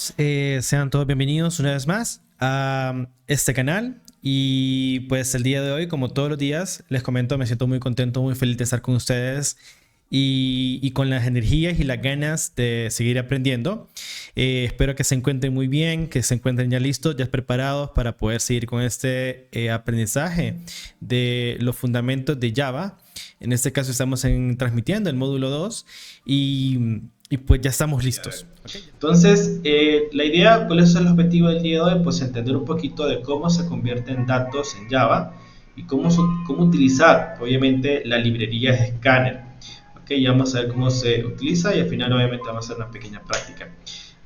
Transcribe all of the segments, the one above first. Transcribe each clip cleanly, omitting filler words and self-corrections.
chicos, sean todos bienvenidos una vez más a este canal. Y pues el día de hoy, como todos los días, les comento, me siento muy contento, muy feliz de estar con ustedes y con las energías y las ganas de seguir aprendiendo. Espero que se encuentren muy bien, que se encuentren ya listos, ya preparados para poder seguir con este aprendizaje de los fundamentos de Java. En este caso estamos transmitiendo el módulo 2 y pues ya estamos listos. Entonces, la idea, ¿cuál es el objetivo del día de hoy? Pues entender un poquito de cómo se convierten datos en Java y cómo utilizar, obviamente, la librería Scanner. Ok, ya vamos a ver cómo se utiliza y al final, obviamente, vamos a hacer una pequeña práctica.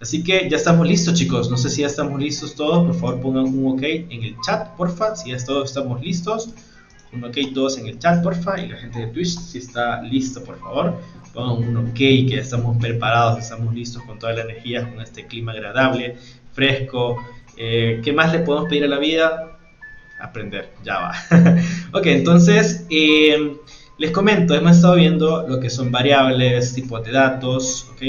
Así que ya estamos listos, chicos. No sé si ya estamos listos todos. Por favor, pongan un OK en el chat, porfa. Si ya todos estamos listos, un OK todos en el chat, porfa. Y la gente de Twitch, si está listo, por favor, pongan un OK, que ya estamos preparados, estamos listos con toda la energía, con este clima agradable, fresco. ¿Qué más le podemos pedir a la vida? Aprender Java. Ok, entonces les comento, hemos estado viendo lo que son variables, tipos de datos, ok.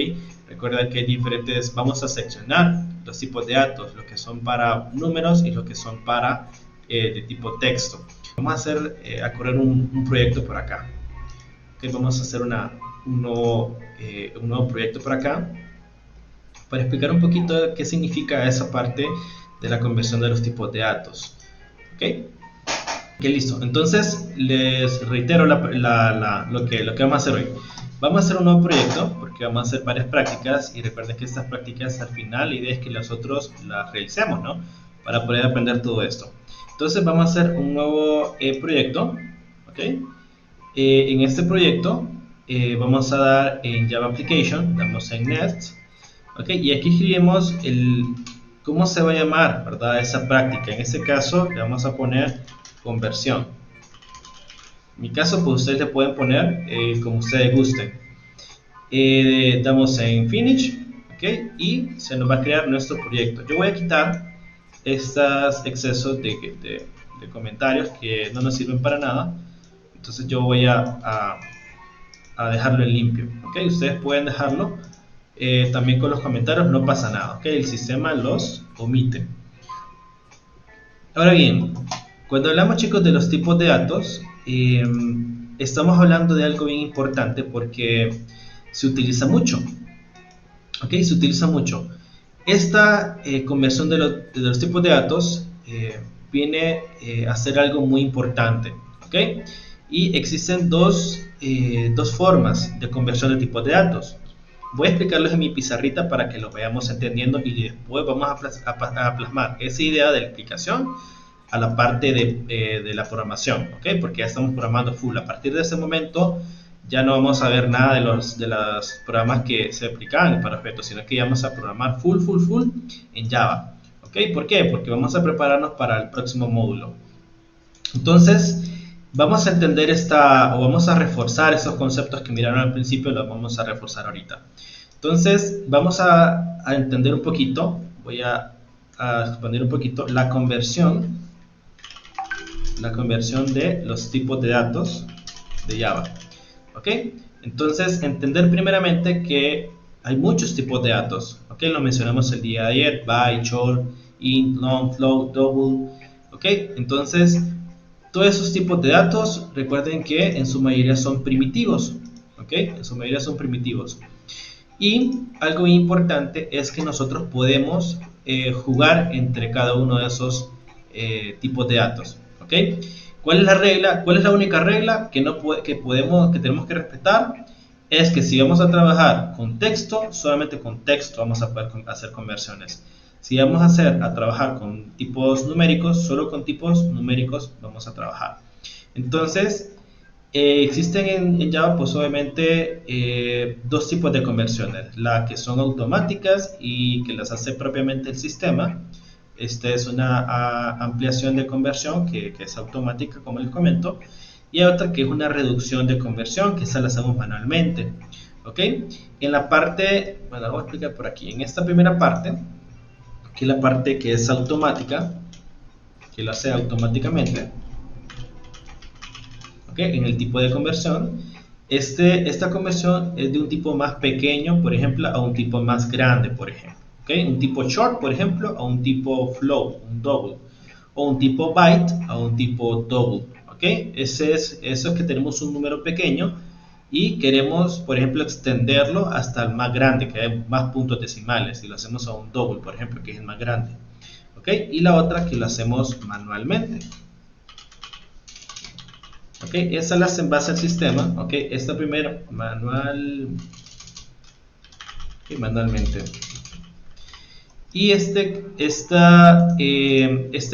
Recuerda que hay diferentes, vamos a seccionar los tipos de datos, los que son para números y los que son para de tipo texto. Vamos a hacer, a correr un proyecto por acá. Okay, vamos a hacer un nuevo proyecto por acá para explicar un poquito qué significa esa parte de la conversión de los tipos de datos. Ok, listo. Entonces les reitero lo que vamos a hacer hoy. Vamos a hacer un nuevo proyecto porque vamos a hacer varias prácticas y recuerden que estas prácticas al final la idea es que nosotros las realicemos, ¿no? Para poder aprender todo esto. Entonces vamos a hacer un nuevo proyecto, ¿ok? En este proyecto vamos a dar en Java Application, damos en Next, ¿ok? Y aquí escribimos cómo se va a llamar, ¿verdad? Esa práctica. En este caso le vamos a poner conversión. En mi caso, pues ustedes le pueden poner como ustedes gusten. Damos en Finish, ¿ok? Y se nos va a crear nuestro proyecto. Yo voy a quitar estos excesos de comentarios que no nos sirven para nada. Entonces yo voy a dejarlo en limpio, ¿ok? Ustedes pueden dejarlo también con los comentarios, no pasa nada, ¿ok? El sistema los omite. Ahora bien, cuando hablamos, chicos, de los tipos de datos, estamos hablando de algo bien importante porque se utiliza mucho, ¿ok? Se utiliza mucho. Esta conversión de los tipos de datos viene a ser algo muy importante, ¿ok? Y existen dos formas de conversión de tipos de datos. Voy a explicarlos en mi pizarrita para que lo vayamos entendiendo y después vamos a plasmar esa idea de la explicación a la parte de la programación, ¿ok? Porque ya estamos programando full. A partir de ese momento ya no vamos a ver nada de los programas que se aplicaban para objetos, sino que ya vamos a programar full en Java, ¿ok? ¿Por qué? Porque vamos a prepararnos para el próximo módulo. Entonces, vamos a entender vamos a reforzar esos conceptos que miraron al principio, los vamos a reforzar ahorita. Entonces, vamos a entender un poquito, voy a expandir un poquito la conversión de los tipos de datos de Java. ¿Ok? Entonces, entender primeramente que hay muchos tipos de datos. ¿Ok? Lo mencionamos el día de ayer, byte, short, int, long, float, double. ¿Ok? Entonces, todos esos tipos de datos, recuerden que en su mayoría son primitivos. ¿Ok? En su mayoría son primitivos. Y algo importante es que nosotros podemos jugar entre cada uno de esos tipos de datos. ¿Ok? ¿Cuál es la regla? ¿Cuál es la única regla que tenemos que respetar? Es que si vamos a trabajar con texto, solamente con texto vamos a poder hacer conversiones. Si vamos a trabajar con tipos numéricos, solo con tipos numéricos vamos a trabajar. Entonces, existen en Java, pues obviamente, dos tipos de conversiones. Las que son automáticas y que las hace propiamente el sistema. Esta es una ampliación de conversión que es automática, como les comento. Y otra que es una reducción de conversión, que esa la hacemos manualmente. ¿Ok? En la parte, bueno, lo voy a explicar por aquí. En esta primera parte, que es la parte que es automática, que lo hace automáticamente. ¿Ok? En el tipo de conversión. Esta conversión es de un tipo más pequeño, por ejemplo, a un tipo más grande, por ejemplo. ¿Ok? ¿ok? Un tipo short, por ejemplo, a un tipo float, un double, o un tipo byte a un tipo double, ¿ok? Eso es que tenemos un número pequeño y queremos, por ejemplo, extenderlo hasta el más grande, que hay más puntos decimales, y lo hacemos a un double, por ejemplo, que es el más grande, ¿ok? Y la otra que lo hacemos manualmente. Ok, esa la hace en base al sistema. Ok, esta primera manualmente. Y este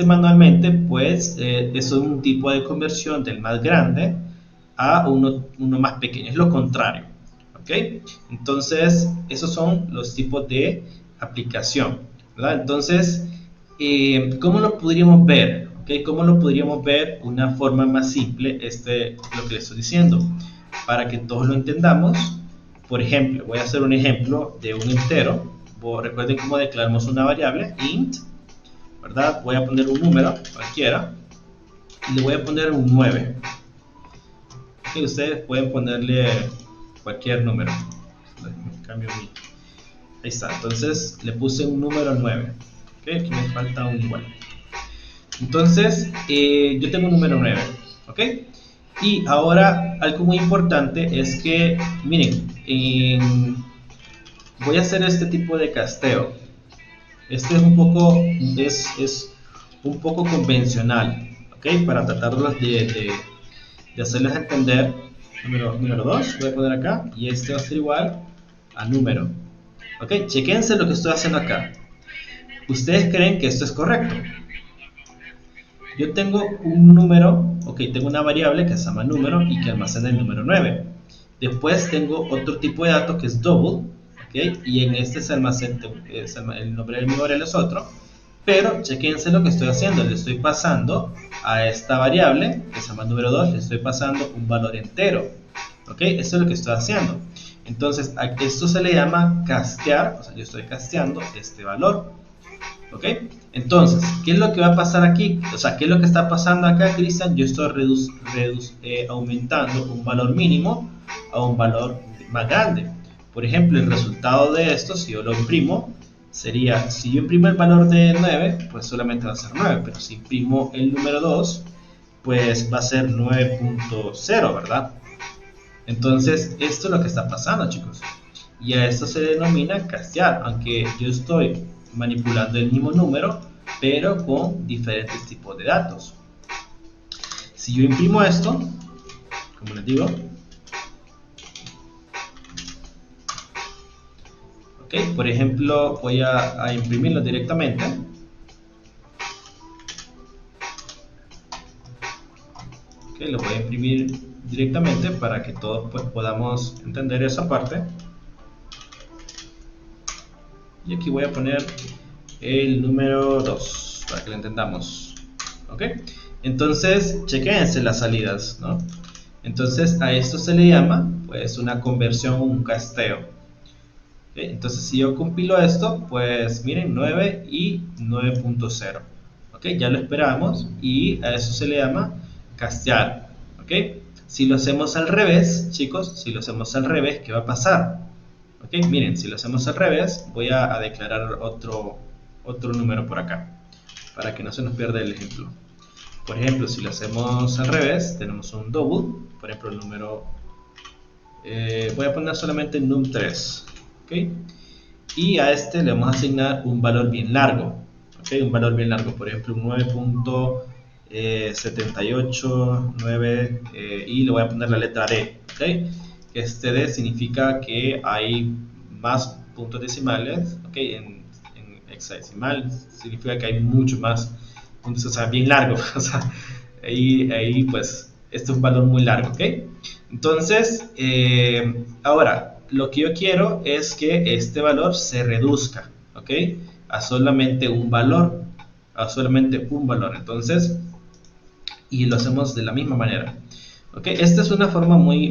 manualmente, pues, es un tipo de conversión del más grande a uno más pequeño. Es lo contrario. Ok, entonces, esos son los tipos de aplicación, ¿verdad? Entonces, ¿cómo lo podríamos ver? ¿Okay? ¿Cómo lo podríamos ver? Una forma más simple, lo que les estoy diciendo, para que todos lo entendamos. Por ejemplo, voy a hacer un ejemplo de un entero. Recuerden cómo declaramos una variable, int, ¿verdad? Voy a poner un número cualquiera y le voy a poner un 9. Okay, ustedes pueden ponerle cualquier número. Cambio mi. Ahí está, entonces le puse un número 9. Okay, aquí me falta un igual. Entonces, yo tengo un número 9, ¿ok? Y ahora algo muy importante es que, miren, voy a hacer este tipo de casteo. Este es un poco convencional, ¿ok? Para tratarlos de hacerles entender. Número 2, voy a poner acá, y este va a ser igual a número. ¿Ok? Chequense lo que estoy haciendo acá. ¿Ustedes creen que esto es correcto? Yo tengo un número, ok, tengo una variable que se llama número y que almacena el número 9. Después tengo otro tipo de dato que es double, ok, y en este se almacena, el nombre de mi variable es otro, pero chequense lo que estoy haciendo, le estoy pasando a esta variable que se llama número 2, le estoy pasando un valor entero, ok, eso es lo que estoy haciendo. Entonces, a esto se le llama castear, o sea, yo estoy casteando este valor. ¿Ok? Entonces, ¿qué es lo que va a pasar aquí? O sea, ¿qué es lo que está pasando acá, Cristian? Yo estoy aumentando un valor mínimo a un valor más grande. Por ejemplo, el resultado de esto, si yo lo imprimo, sería, si yo imprimo el valor de 9, pues solamente va a ser 9, pero si imprimo el número 2, pues va a ser 9.0, ¿verdad? Entonces, esto es lo que está pasando, chicos. Y a esto se denomina castear, aunque yo estoy manipulando el mismo número, pero con diferentes tipos de datos. Si yo imprimo esto, como les digo, okay, por ejemplo, voy a imprimirlo directamente. Okay, lo voy a imprimir directamente para que todos pues, podamos entender esa parte. Y aquí voy a poner el número 2 para que lo entendamos. ¿Ok? Entonces, chequense las salidas, ¿no? Entonces, a esto se le llama, pues, una conversión, un casteo. ¿Ok? Entonces, si yo compilo esto, pues, miren, 9 y 9.0. ¿Ok? Ya lo esperamos y a eso se le llama castear. ¿Ok? Si lo hacemos al revés, chicos, si lo hacemos al revés, ¿qué va a pasar? Ok, miren, si lo hacemos al revés, voy a declarar otro número por acá, para que no se nos pierda el ejemplo. Por ejemplo, si lo hacemos al revés, tenemos un double, por ejemplo, el número, voy a poner solamente num3, ok, y a este le vamos a asignar un valor bien largo, ok, un valor bien largo, por ejemplo, un 9.789, y le voy a poner la letra D, ok. Este D significa que hay más puntos decimales, ¿ok? En hexadecimal significa que hay mucho más puntos, o sea, bien largo, o sea, ahí pues, este es un valor muy largo, ¿ok? Entonces, ahora, lo que yo quiero es que este valor se reduzca, ¿ok? A solamente un valor, entonces, y lo hacemos de la misma manera. ¿Okay? Esta es una forma muy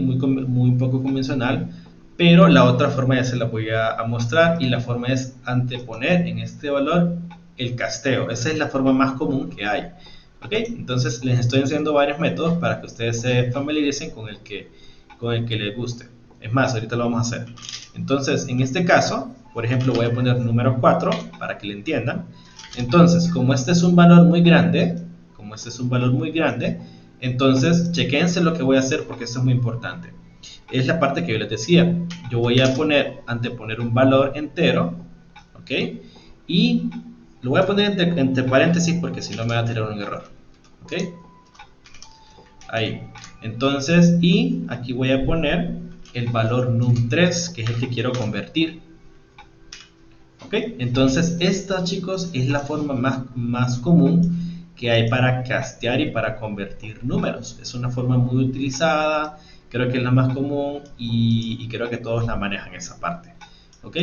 poco convencional, pero la otra forma ya se la voy a mostrar, y la forma es anteponer en este valor el casteo. Esa es la forma más común que hay. ¿Okay? Entonces les estoy enseñando varios métodos para que ustedes se familiaricen con el que les guste. Es más, ahorita lo vamos a hacer. Entonces, en este caso, Por ejemplo, voy a poner número 4 para que le entiendan. Entonces, como este es un valor muy grande, entonces chequense lo que voy a hacer porque esto es muy importante. Es la parte que yo les decía. Yo voy a anteponer un valor entero, ¿ok? Y lo voy a poner entre paréntesis porque si no me va a tirar un error, ¿ok? Ahí. Entonces, y aquí voy a poner el valor num3, que es el que quiero convertir. ¿Ok? Entonces, esta, chicos, es la forma más común que hay para castear y para convertir números. Es una forma muy utilizada, creo que es la más común y creo que todos la manejan esa parte. ¿Ok?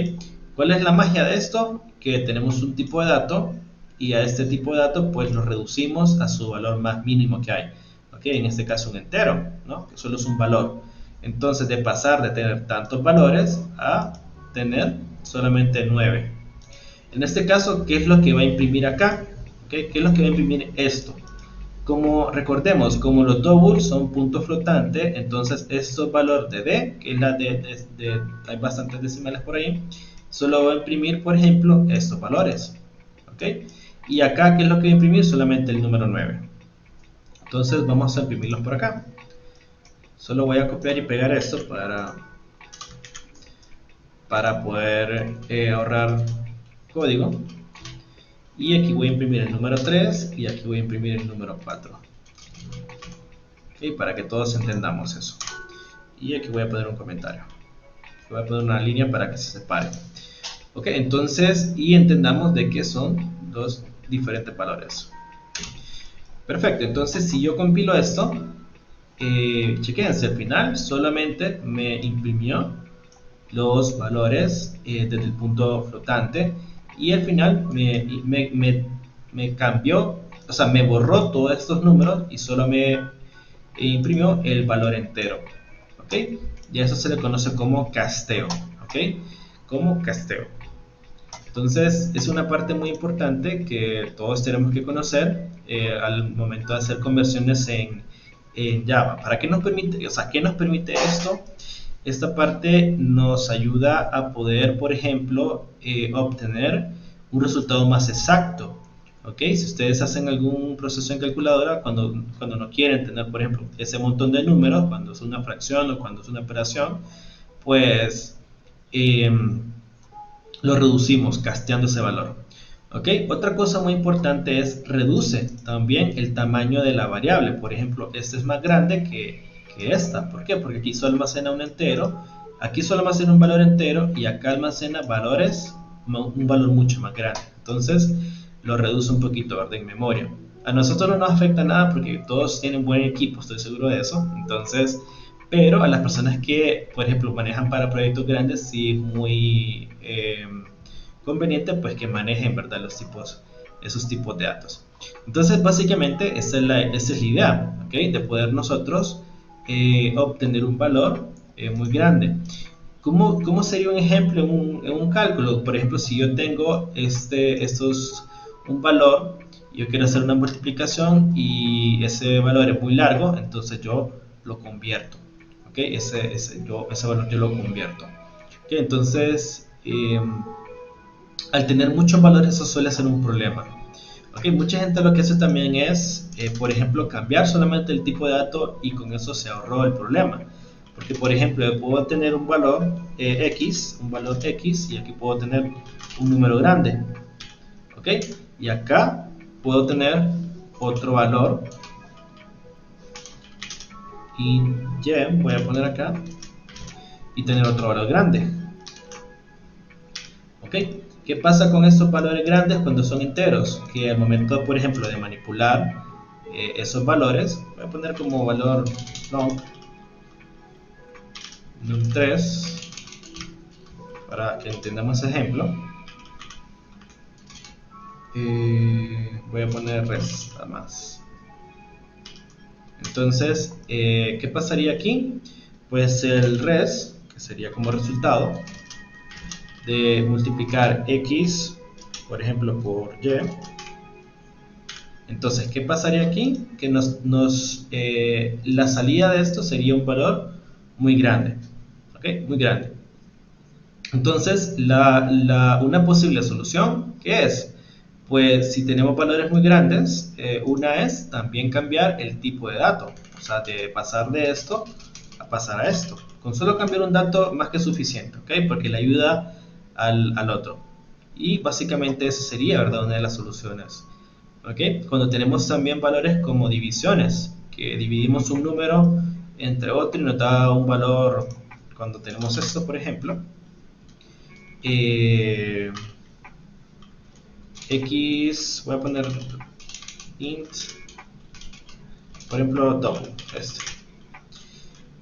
¿Cuál es la magia de esto? Que tenemos un tipo de dato y a este tipo de dato pues lo reducimos a su valor más mínimo que hay. ¿Ok? En este caso un entero, ¿no? Que solo es un valor. Entonces, de pasar de tener tantos valores a tener solamente 9. En este caso, ¿qué es lo que va a imprimir acá? ¿Okay? ¿Qué es lo que va a imprimir esto? Como recordemos, como los doubles son punto flotante, entonces estos valores de D, que es la hay bastantes decimales por ahí, solo va a imprimir, por ejemplo, estos valores. ¿Okay? Y acá, ¿qué es lo que va a imprimir? Solamente el número 9. Entonces vamos a imprimirlos por acá. Solo voy a copiar y pegar esto para poder ahorrar código. Y aquí voy a imprimir el número 3 y aquí voy a imprimir el número 4. ¿Okay? Para que todos entendamos eso. Y aquí voy a poner un comentario. Voy a poner una línea para que se separe. Ok, entonces, y entendamos de que son dos diferentes valores. Perfecto, entonces si yo compilo esto, chequense, al final solamente me imprimió los valores desde el punto flotante y al final me cambió, o sea, me borró todos estos números y solo me imprimió el valor entero. ¿Ok? Y a eso se le conoce como casteo. ¿Ok? Como casteo. Entonces es una parte muy importante que todos tenemos que conocer al momento de hacer conversiones en Java. ¿Para qué nos permite? O sea, ¿qué nos permite esto? Esta parte nos ayuda a poder, por ejemplo, obtener un resultado más exacto. ¿Ok? Si ustedes hacen algún proceso en calculadora, cuando no quieren tener, por ejemplo, ese montón de números, cuando es una fracción o cuando es una operación, pues lo reducimos casteando ese valor. ¿Ok? Otra cosa muy importante es reduce también el tamaño de la variable. Por ejemplo, esta es más grande que esta. ¿Por qué? Porque aquí solo almacena un entero, aquí solo almacena un valor entero y acá almacena valores, un valor mucho más grande. Entonces lo reduce un poquito, ¿verdad? En memoria. A nosotros no nos afecta nada porque todos tienen buen equipo, estoy seguro de eso. Entonces, pero a las personas que, por ejemplo, manejan para proyectos grandes, sí es muy conveniente pues que manejen, ¿verdad? Esos tipos de datos. Entonces, básicamente, esa es la idea, ¿ok? De poder nosotros obtener un valor muy grande. ¿Cómo sería un ejemplo en un cálculo? Por ejemplo, si yo tengo un valor, yo quiero hacer una multiplicación y ese valor es muy largo, entonces yo lo convierto. ¿Okay? Ese valor yo lo convierto. ¿Okay? Entonces, al tener muchos valores, eso suele ser un problema. ¿Okay? Mucha gente lo que hace también es, por ejemplo, cambiar solamente el tipo de dato y con eso se ahorró el problema. Porque, por ejemplo, yo puedo tener un valor X, y aquí puedo tener un número grande. ¿Ok? Y acá puedo tener otro valor y voy a poner acá y tener otro valor grande. ¿Ok? ¿Qué pasa con estos valores grandes cuando son enteros? Que al momento, por ejemplo, de manipular esos valores, voy a poner como valor long num3 para que entendamos ese ejemplo. Voy a poner res nada más. Entonces, ¿qué pasaría aquí? Pues el res, que sería como resultado de multiplicar x, por ejemplo, por y. Entonces, ¿qué pasaría aquí? Que la salida de esto sería un valor muy grande. ¿Ok? Muy grande. Entonces, una posible solución, ¿qué es? Pues si tenemos valores muy grandes, una es también cambiar el tipo de dato, o sea, de pasar de esto a pasar a esto. Con solo cambiar un dato más que suficiente, ¿ok? Porque le ayuda al otro. Y básicamente esa sería, ¿verdad?, una de las soluciones. ¿Ok? Cuando tenemos también valores como divisiones, que dividimos un número entre otro y nos da un valor, cuando tenemos esto, por ejemplo, eh, x, voy a poner int, por ejemplo, double, este,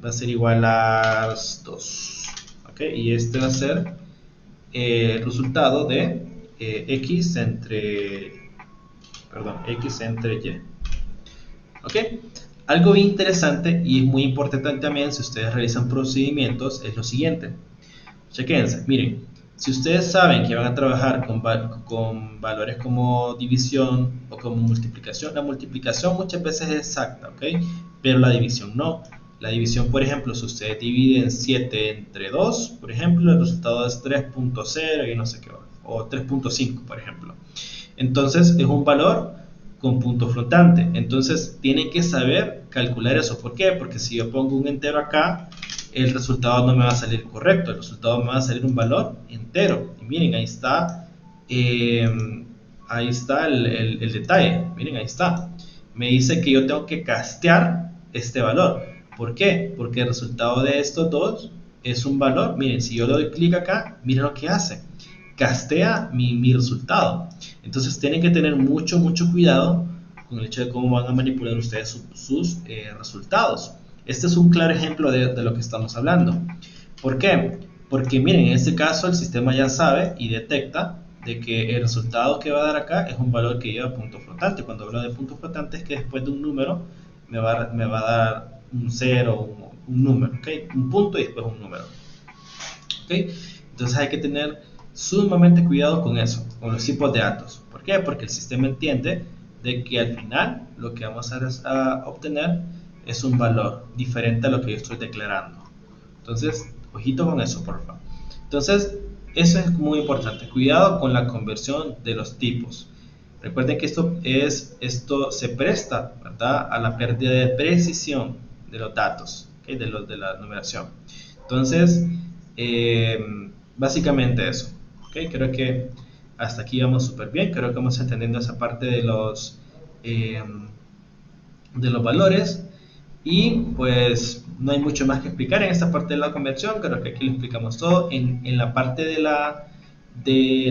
va a ser igual a 2, ¿ok? Y este va a ser el resultado de x entre, perdón, x entre y. ¿Ok? Algo bien interesante y muy importante también si ustedes realizan procedimientos es lo siguiente. Chequense, miren, si ustedes saben que van a trabajar con valores como división o como multiplicación, la multiplicación muchas veces es exacta, ¿ok? Pero la división no. La división, por ejemplo, si ustedes dividen 7 entre 2, por ejemplo, el resultado es 3.0 y no sé qué, o 3.5, por ejemplo. Entonces es un valor con punto flotante. Entonces tienen que saber calcular eso. ¿Por qué? Porque si yo pongo un entero acá, el resultado no me va a salir correcto. El resultado me va a salir un valor entero. Y miren, eh, ahí está el detalle. Miren, ahí está. Me dice que yo tengo que castear este valor. ¿Por qué? Porque el resultado de estos dos es un valor. Miren, si yo le doy clic acá, miren lo que hace. Castea mi resultado. Entonces tienen que tener mucho cuidado con el hecho de cómo van a manipular ustedes sus resultados. Este es un claro ejemplo de lo que estamos hablando. ¿Por qué? Porque miren, en este caso el sistema ya sabe y detecta de que el resultado que va a dar acá es un valor que lleva punto flotante. Cuando hablo de punto flotante es que después de un número me va a dar un 0, un número, ¿okay? Un punto y después un número. ¿Okay? Entonces hay que tener sumamente cuidado con eso, con los tipos de datos. ¿Por qué? Porque el sistema entiende de que al final lo que vamos a obtener es un valor diferente a lo que yo estoy declarando. Entonces, ojito con eso, por favor. Entonces, eso es muy importante. Cuidado con la conversión de los tipos. Recuerden que esto se presta, ¿verdad?, a la pérdida de precisión de los datos, ¿okay?, de la numeración. Entonces, básicamente eso. ¿Okay? Creo que hasta aquí vamos súper bien. Creo que vamos entendiendo esa parte eh, de los valores. Y pues no hay mucho más que explicar en esta parte de la conversión. Creo que aquí lo explicamos todo. En la parte de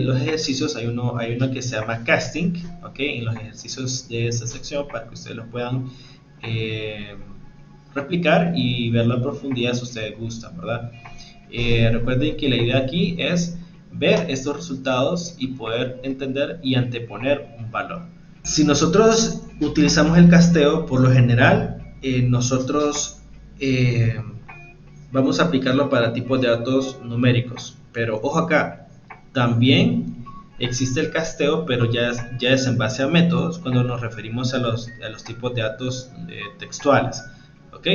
los ejercicios hay uno que se llama casting, ¿okay?, en los ejercicios de esta sección para que ustedes los puedan replicar y verlo a profundidad si ustedes gustan, ¿verdad? Recuerden que la idea aquí es ver estos resultados y poder entender y anteponer un valor. Si nosotros utilizamos el casteo, por lo general, nosotros vamos a aplicarlo para tipos de datos numéricos. Pero ojo acá, también existe el casteo, pero ya es en base a métodos cuando nos referimos a los tipos de datos textuales. ¿Ok?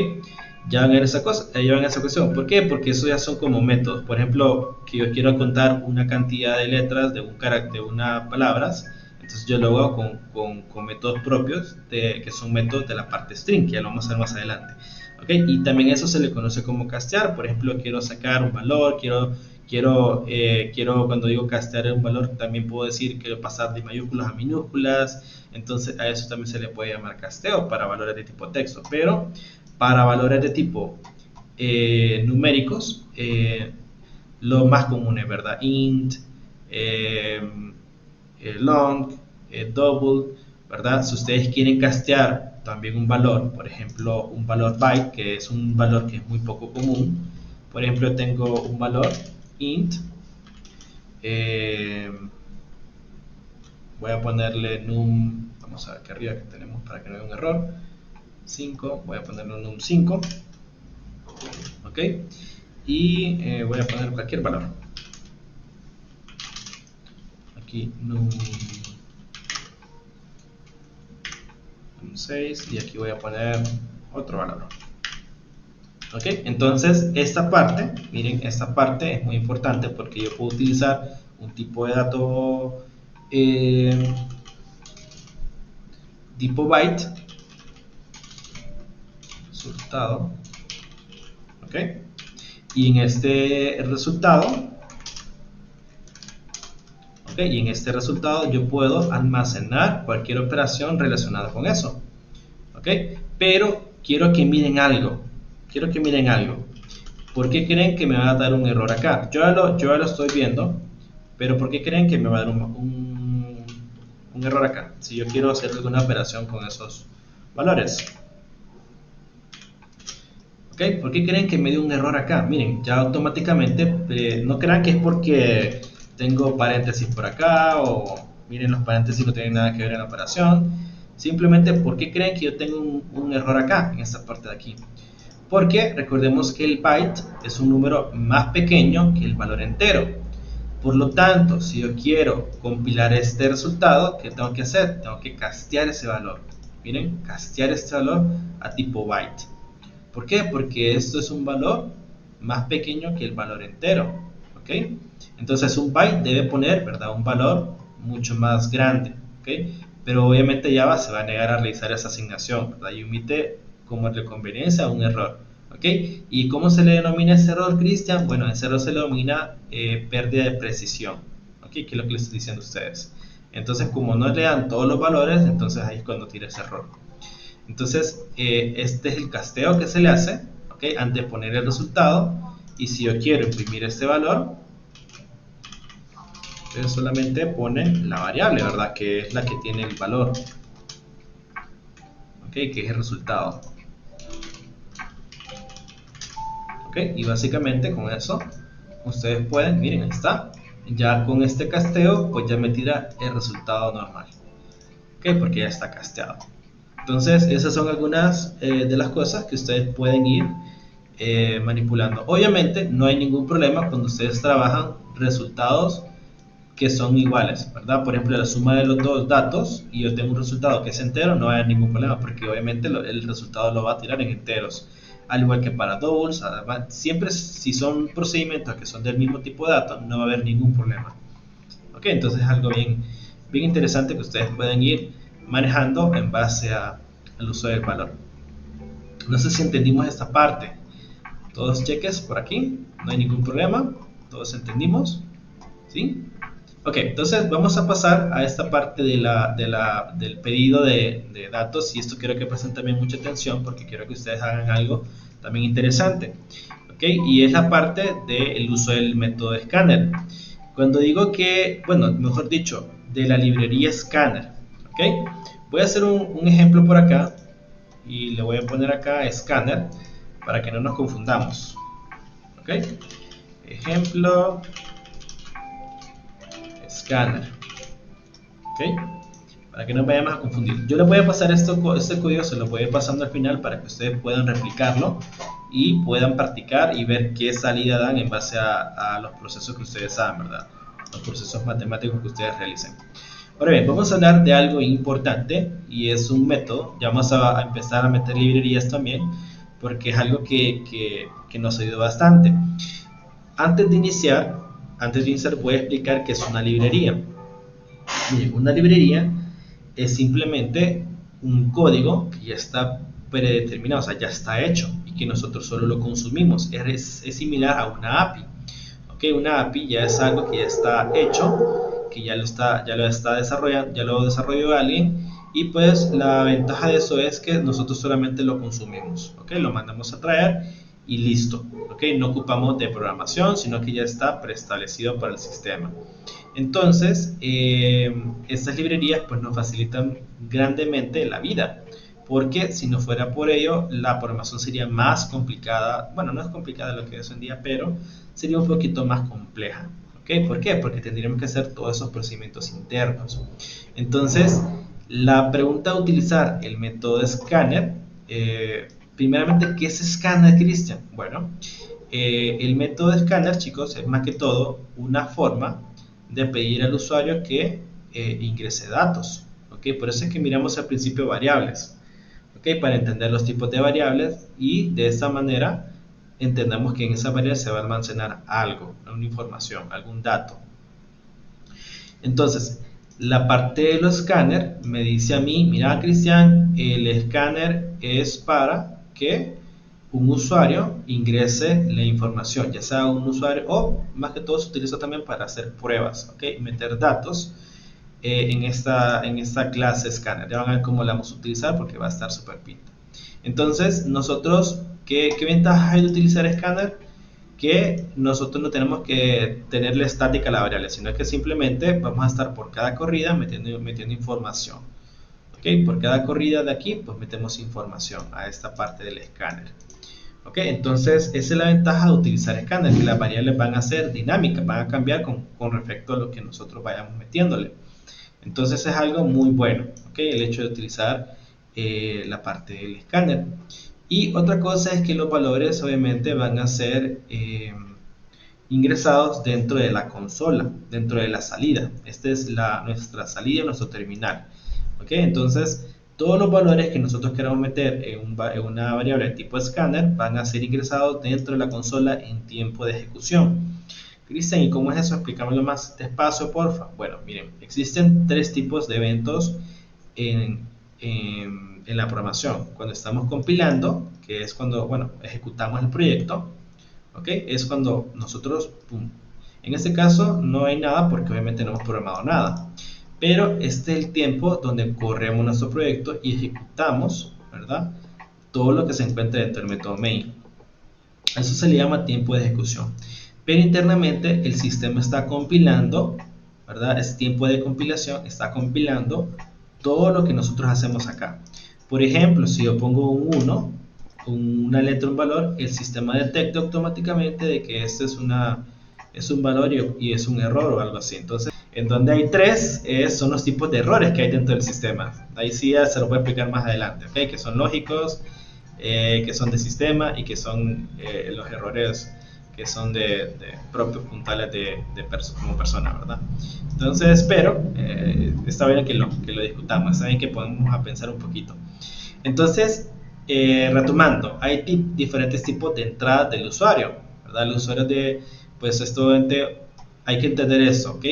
Ya van a ver esa cosa, ya van a esa cuestión. ¿Por qué? Porque eso ya son como métodos. Por ejemplo, que yo quiero contar una cantidad de letras de un carácter, de una palabras, entonces yo lo hago con métodos propios, que son métodos de la parte string, que ya lo vamos a ver más adelante. ¿Okay? Y también eso se le conoce como castear. Por ejemplo, quiero sacar un valor, quiero cuando digo castear un valor, también puedo decir quiero pasar de mayúsculas a minúsculas. Entonces a eso también se le puede llamar casteo para valores de tipo texto. Pero para valores de tipo numéricos, lo más común es, ¿verdad?, int, long, double, ¿verdad? Si ustedes quieren castear también un valor, por ejemplo, un valor byte, que es un valor que es muy poco común. Por ejemplo, tengo un valor int, voy a ponerle num, vamos a ver aquí arriba que tenemos para que no haya un error, 5, voy a ponerle num 5, ok, y voy a poner cualquier valor, aquí num 6, y aquí voy a poner otro valor. ¿Ok? Entonces, esta parte, miren, esta parte es muy importante porque yo puedo utilizar un tipo de dato tipo byte, resultado, ¿ok? Y en este resultado, ¿ok? Y en este resultado yo puedo almacenar cualquier operación relacionada con eso, ¿ok? Pero quiero que miren algo, quiero que miren algo. ¿Por qué creen que me va a dar un error acá? Yo ya lo estoy viendo, pero ¿por qué creen que me va a dar un error acá? Si yo quiero hacer alguna operación con esos valores. ¿Ok? ¿Por qué creen que me dio un error acá? Miren, ya automáticamente, no crean que es porque tengo paréntesis por acá o miren los paréntesis no tienen nada que ver en la operación. Simplemente, ¿por qué creen que yo tengo un error acá, en esta parte de aquí? Porque recordemos que el byte es un número más pequeño que el valor entero. Por lo tanto, si yo quiero compilar este resultado, ¿qué tengo que hacer? Tengo que castear ese valor. Miren, castear este valor a tipo byte. ¿Por qué? Porque esto es un valor más pequeño que el valor entero. ¿Ok? Entonces un byte debe poner, ¿verdad?, un valor mucho más grande. ¿Ok? Pero obviamente Java se va a negar a realizar esa asignación, ¿verdad? Y omite como de conveniencia un error. ¿Ok? ¿Y cómo se le denomina ese error, Cristian? Bueno, ese error se le denomina pérdida de precisión. ¿Ok? Que es lo que les estoy diciendo a ustedes. Entonces, como no le dan todos los valores, entonces ahí es cuando tira ese error. Entonces, este es el casteo que se le hace, ¿okay?, antes de poner el resultado. Y si yo quiero imprimir este valor, entonces solamente pone la variable, ¿verdad?, que es la que tiene el valor, ¿ok?, que es el resultado. ¿Ok? Y básicamente con eso ustedes pueden, miren, ahí está, ya con este casteo pues ya me tira el resultado normal, ¿ok?, porque ya está casteado. Entonces esas son algunas de las cosas que ustedes pueden ir manipulando. Obviamente no hay ningún problema cuando ustedes trabajan resultados que son iguales, ¿verdad? Por ejemplo, la suma de los dos datos y yo tengo un resultado que es entero, no hay ningún problema porque obviamente el resultado lo va a tirar en enteros. Al igual que para doubles, además, siempre si son procedimientos que son del mismo tipo de datos, no va a haber ningún problema. Ok, entonces es algo bien interesante que ustedes pueden ir manejando en base al uso del valor. No sé si entendimos esta parte. Todos cheques por aquí, no hay ningún problema, todos entendimos, ¿sí? Ok, entonces vamos a pasar a esta parte del pedido de datos, y esto quiero que presten también mucha atención porque quiero que ustedes hagan algo también interesante. Ok, y es la parte del uso del método escáner. Cuando digo que, bueno, mejor dicho, de la librería Scanner, ok, voy a hacer un ejemplo por acá y le voy a poner acá Scanner para que no nos confundamos. Ok, ejemplo Scanner. Ok, para que no vayamos a confundir. Yo les voy a pasar este código, se lo voy a ir pasando al final para que ustedes puedan replicarlo y puedan practicar y ver qué salida dan en base a los procesos que ustedes saben, ¿verdad? Los procesos matemáticos que ustedes realicen. Ahora bien, vamos a hablar de algo importante y es un método. Ya vamos a empezar a meter librerías también porque es algo que nos ayuda bastante. Antes de iniciar voy a explicar qué es una librería. Miren, una librería es simplemente un código que ya está predeterminado, o sea, ya está hecho y que nosotros solo lo consumimos. Es similar a una API. ¿Okay? Una API ya es algo que ya está hecho, que ya lo está desarrollando, ya lo desarrolló alguien, y pues la ventaja de eso es que nosotros solamente lo consumimos, ¿okay? Lo mandamos a traer y listo, ¿okay? No ocupamos de programación, sino que ya está preestablecido para el sistema. Entonces, estas librerías pues nos facilitan grandemente la vida, porque si no fuera por ello, la programación sería más complicada. Bueno, no es complicada lo que es hoy en día, pero sería un poquito más compleja. ¿Okay? ¿Por qué? Porque tendríamos que hacer todos esos procedimientos internos. Entonces, la pregunta de utilizar el método de scanner, primeramente, ¿qué es scanner, Cristian? Bueno, el método de scanner, chicos, es más que todo una forma de pedir al usuario que ingrese datos. ¿Okay? Por eso es que miramos al principio variables, ¿okay? Para entender los tipos de variables y de esa manera entendamos que en esa variable se va a almacenar algo, una información, algún dato. Entonces, la parte de los escáner me dice a mí, mira Cristian, el escáner es para que un usuario ingrese la información, ya sea un usuario o más que todo se utiliza también para hacer pruebas, ¿ok? Meter datos en esta clase escáner. Ya van a ver cómo la vamos a utilizar porque va a estar súper pinta. Entonces, nosotros, ¿qué ventaja hay de utilizar escáner? Que nosotros no tenemos que tenerle estática a la variable, sino que simplemente vamos a estar por cada corrida metiendo información. ¿Ok? Por cada corrida de aquí, pues metemos información a esta parte del escáner. ¿Ok? Entonces, esa es la ventaja de utilizar escáner, que las variables van a ser dinámicas, van a cambiar con respecto a lo que nosotros vayamos metiéndole. Entonces, es algo muy bueno, ¿ok? El hecho de utilizar la parte del escáner. Y otra cosa es que los valores obviamente van a ser ingresados dentro de la consola, dentro de la salida. Esta es nuestra salida, nuestro terminal. ¿Ok? Entonces, todos los valores que nosotros queramos meter en una variable de tipo escáner van a ser ingresados dentro de la consola en tiempo de ejecución. Cristian, ¿y cómo es eso? Explícamelo más despacio, porfa. Bueno, miren, existen tres tipos de eventos en la programación. Cuando estamos compilando, que es cuando, bueno, ejecutamos el proyecto, ¿ok? Es cuando nosotros, pum. En este caso no hay nada porque obviamente no hemos programado nada. Pero este es el tiempo donde corremos nuestro proyecto y ejecutamos, ¿verdad? Todo lo que se encuentra dentro del método main. Eso se le llama tiempo de ejecución. Pero internamente el sistema está compilando, ¿verdad? Es tiempo de compilación, está compilando todo lo que nosotros hacemos acá. Por ejemplo, si yo pongo un 1, una letra, un valor, el sistema detecta automáticamente de que este es un valor y es un error o algo así. Entonces, en donde hay 3 son los tipos de errores que hay dentro del sistema. Ahí sí ya se lo voy a explicar más adelante, ¿okay? Que son lógicos, que son de sistema y que son los errores que son de propios puntales como persona, ¿verdad? Entonces, pero está bien que lo discutamos, está bien que podemos a pensar un poquito. Entonces, retomando, hay diferentes tipos de entrada del usuario, ¿verdad? El usuario pues esto hay que entender eso, ¿ok?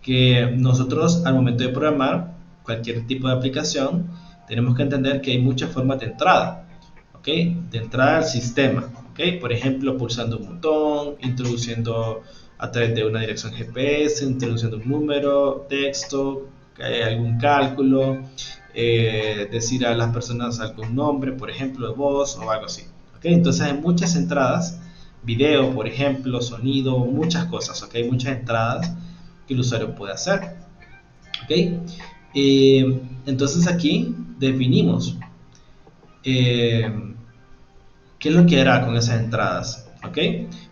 Que nosotros al momento de programar cualquier tipo de aplicación, tenemos que entender que hay muchas formas de entrada, ¿ok? De entrada al sistema, ¿ok? Por ejemplo, pulsando un botón, introduciendo a través de una dirección GPS, introduciendo un número, texto, algún cálculo, decir a las personas algún nombre, por ejemplo, de voz o algo así, ¿ok? Entonces hay muchas entradas, video, por ejemplo, sonido, muchas cosas, ¿ok? Muchas entradas que el usuario puede hacer, ¿ok? Entonces aquí definimos qué es lo que hará con esas entradas, ¿ok?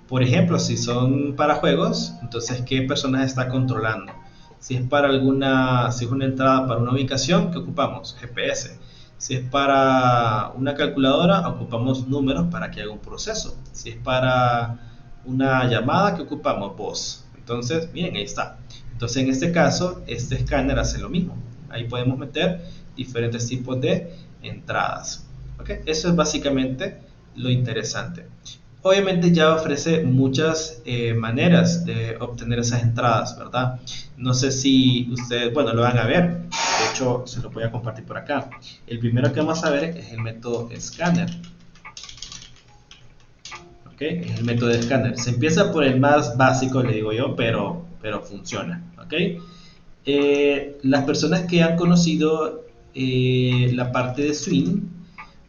Por ejemplo, si son para juegos, entonces qué personas está controlando. Si es si es una entrada para una ubicación, ¿qué ocupamos? GPS. Si es para una calculadora, ocupamos números para que haga un proceso. Si es para una llamada, ¿qué ocupamos? Voz. Entonces, miren, ahí está. Entonces, en este caso, este escáner hace lo mismo. Ahí podemos meter diferentes tipos de entradas. ¿Ok? Eso es básicamente lo interesante. Obviamente Java ofrece muchas maneras de obtener esas entradas, ¿verdad? No sé si ustedes, bueno, lo van a ver. De hecho, se lo voy a compartir por acá. El primero que vamos a ver es el método scanner. ¿Ok? Es el método de scanner. Se empieza por el más básico, le digo yo, pero funciona. ¿Ok? Las personas que han conocido la parte de Swing,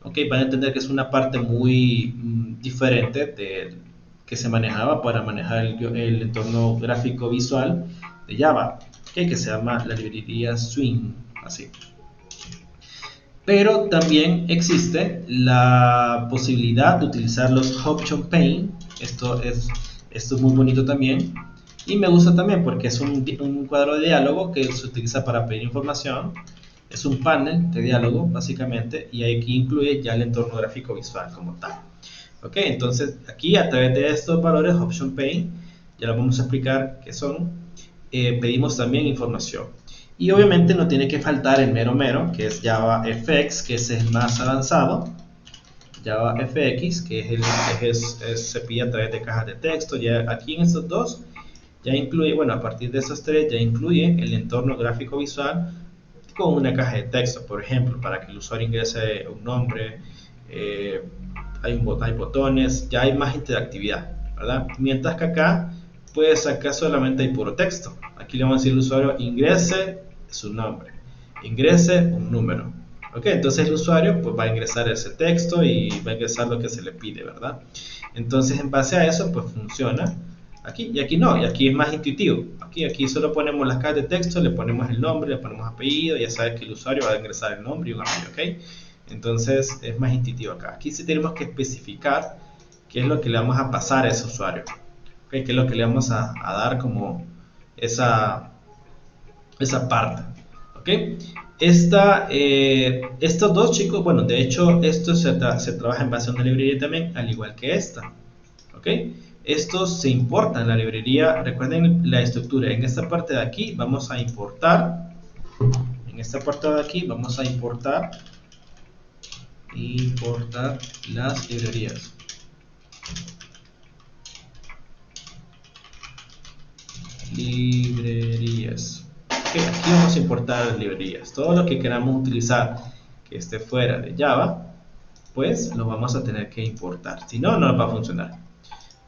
okay, van a entender que es una parte muy diferente de que se manejaba para manejar el entorno gráfico visual de Java, okay, que se llama la librería Swing, así. Pero también existe la posibilidad de utilizar los Option Pane. Esto es muy bonito también. Y me gusta también porque es un cuadro de diálogo que se utiliza para pedir información. Es un panel de diálogo, básicamente, y aquí incluye ya el entorno gráfico visual como tal. Ok, entonces aquí a través de estos valores, Option Pane, ya lo vamos a explicar qué son, pedimos también información. Y obviamente no tiene que faltar el mero, que es JavaFX, que es el más avanzado, Java FX, que se pide a través de cajas de texto. Ya aquí en estos dos ya incluye, bueno, a partir de esos tres ya incluye el entorno gráfico visual con una caja de texto, por ejemplo, para que el usuario ingrese un nombre, eh, hay botones, ya hay más interactividad, ¿verdad? Mientras que acá, pues acá solamente hay puro texto. Aquí le vamos a decir al usuario ingrese su nombre, ingrese un número. Ok, entonces el usuario pues va a ingresar ese texto y va a ingresar lo que se le pide, ¿verdad? Entonces en base a eso pues funciona aquí, y aquí no, y aquí es más intuitivo. Aquí solo ponemos las cajas de texto, le ponemos el nombre, le ponemos apellido, ya sabes que el usuario va a ingresar el nombre y un apellido, ¿ok? Entonces es más intuitivo acá. Aquí sí tenemos que especificar qué es lo que le vamos a pasar a ese usuario, ¿ok? Qué es lo que le vamos a dar como esa parte, ¿ok? Estos dos chicos, bueno, de hecho esto se trabaja en base a una librería también, al igual que esta, ¿ok? Estos se importan en la librería. Recuerden la estructura. En esta parte de aquí vamos a importar. En esta parte de aquí vamos a importar las librerías. Okay, aquí vamos a importar las librerías. Todo lo que queramos utilizar que esté fuera de Java, pues lo vamos a tener que importar. Si no, no va a funcionar.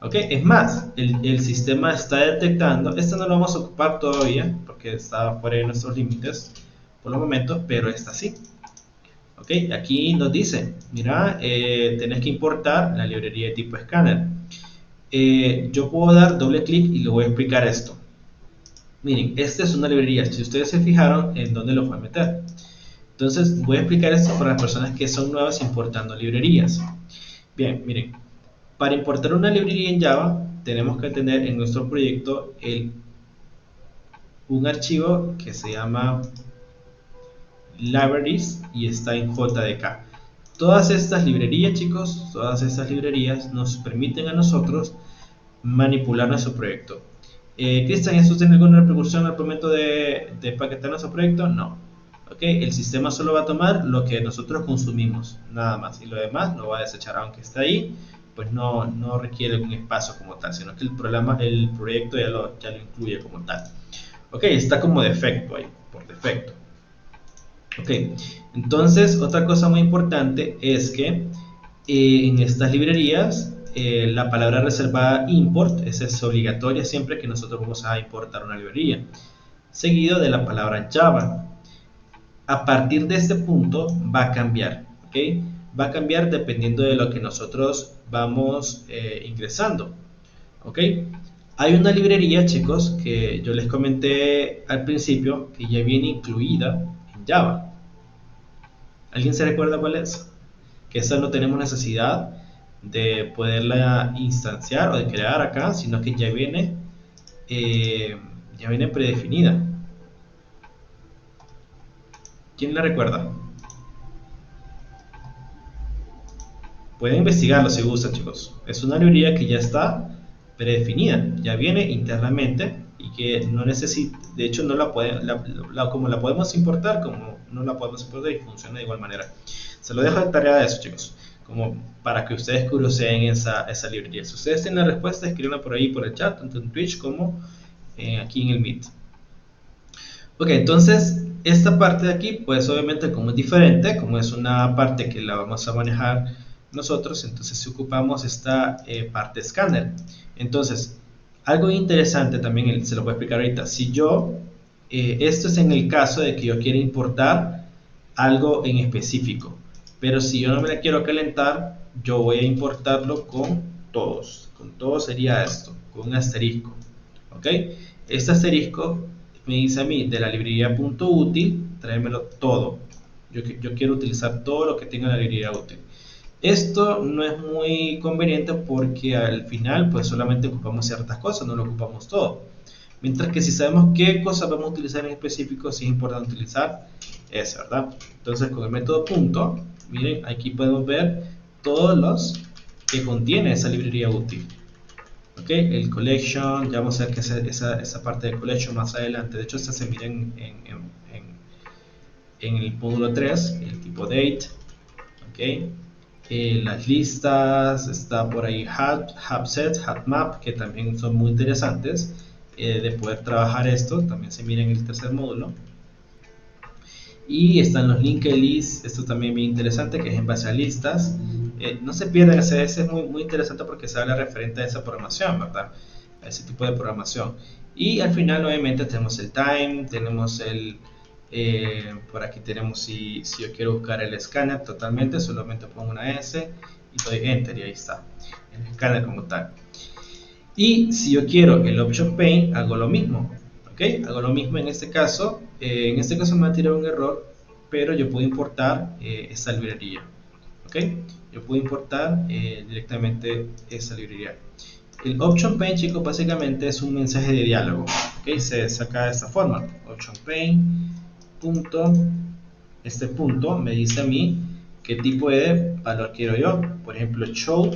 Ok, es más, el sistema está detectando, esto no lo vamos a ocupar todavía porque está fuera de nuestros límites por los momentos, pero esta sí. Ok, aquí nos dice, mira, tenés que importar la librería de tipo escáner. Yo puedo dar doble clic y le voy a explicar esto. Miren, esta es una librería, si ustedes se fijaron en dónde lo voy a meter. Entonces voy a explicar esto para las personas que son nuevas importando librerías. Bien, miren, para importar una librería en Java, tenemos que tener en nuestro proyecto un archivo que se llama libraries y está en JDK. Todas estas librerías, chicos, todas estas librerías nos permiten a nosotros manipular nuestro proyecto. Cristian, ¿esto tiene alguna repercusión al momento de paquetar nuestro proyecto? No. Okay, el sistema solo va a tomar lo que nosotros consumimos, nada más, y lo demás lo va a desechar, aunque está ahí, pues no requiere un espacio como tal, sino que el proyecto ya lo incluye como tal. Ok, está como defecto ahí, por defecto. Ok, entonces otra cosa muy importante es que en estas librerías la palabra reservada import es obligatoria siempre que nosotros vamos a importar una librería, seguido de la palabra Java. A partir de este punto va a cambiar, ¿ok? Va a cambiar dependiendo de lo que nosotros vamos ingresando, ¿ok? Hay una librería, chicos, que yo les comenté al principio que ya viene incluida en Java. ¿Alguien se recuerda cuál es? Que esa no tenemos necesidad de poderla instanciar o de crear acá, sino que ya viene predefinida. ¿Quién la recuerda? Pueden investigarlo si gustan, chicos. Es una librería que ya está predefinida, ya viene internamente y que no necesita, de hecho no la pueden, como la podemos importar, como no la podemos importar y funciona de igual manera. Se lo dejo de tarea de eso, chicos, como para que ustedes curioseen esa librería. Si ustedes tienen la respuesta, escríbanla por ahí por el chat, tanto en Twitch como aquí en el Meet. Ok, entonces esta parte de aquí, pues obviamente como es diferente, como es una parte que la vamos a manejar nosotros, entonces si ocupamos esta parte escáner. Entonces, algo interesante también, se lo voy a explicar ahorita. Si yo, esto es en el caso de que yo quiera importar algo en específico, pero si yo no me la quiero calentar, yo voy a importarlo con todos. Con todos sería esto, con un asterisco. ¿Ok? Este asterisco me dice a mí de la librería .util, tráemelo todo. Yo quiero utilizar todo lo que tenga la librería útil. Esto no es muy conveniente porque al final pues solamente ocupamos ciertas cosas, no lo ocupamos todo. Mientras que si sabemos qué cosas vamos a utilizar en específico, sí es importante utilizar ese, ¿verdad? Entonces con el método punto, miren, aquí podemos ver todos los que contiene esa librería útil. Ok, el collection, ya vamos a ver que esa parte de collection más adelante, de hecho esta se mira en el módulo 3, el tipo date, ok, las listas, está por ahí HubSet, HubMap, que también son muy interesantes de poder trabajar esto, también se mira en el tercer módulo. Y están los linked lists, esto también bien interesante, que es en base a listas. No se pierdan, ese es muy interesante porque se habla referente a esa programación, ¿verdad? A ese tipo de programación. Y al final, obviamente, tenemos el time, tenemos por aquí tenemos si yo quiero buscar el escáner totalmente, solamente pongo una S y doy enter y ahí está, el escáner como tal. Y si yo quiero el option pane, hago lo mismo. ¿Ok? Hago lo mismo en este caso. En este caso me va a tirar un error, pero yo puedo importar esta librería. ¿Ok? Yo puedo importar directamente esta librería. El option pane, chicos, básicamente es un mensaje de diálogo. ¿Ok? Se saca de esta forma. Option pane, punto, este punto me dice a mí qué tipo de valor quiero yo. Por ejemplo, show.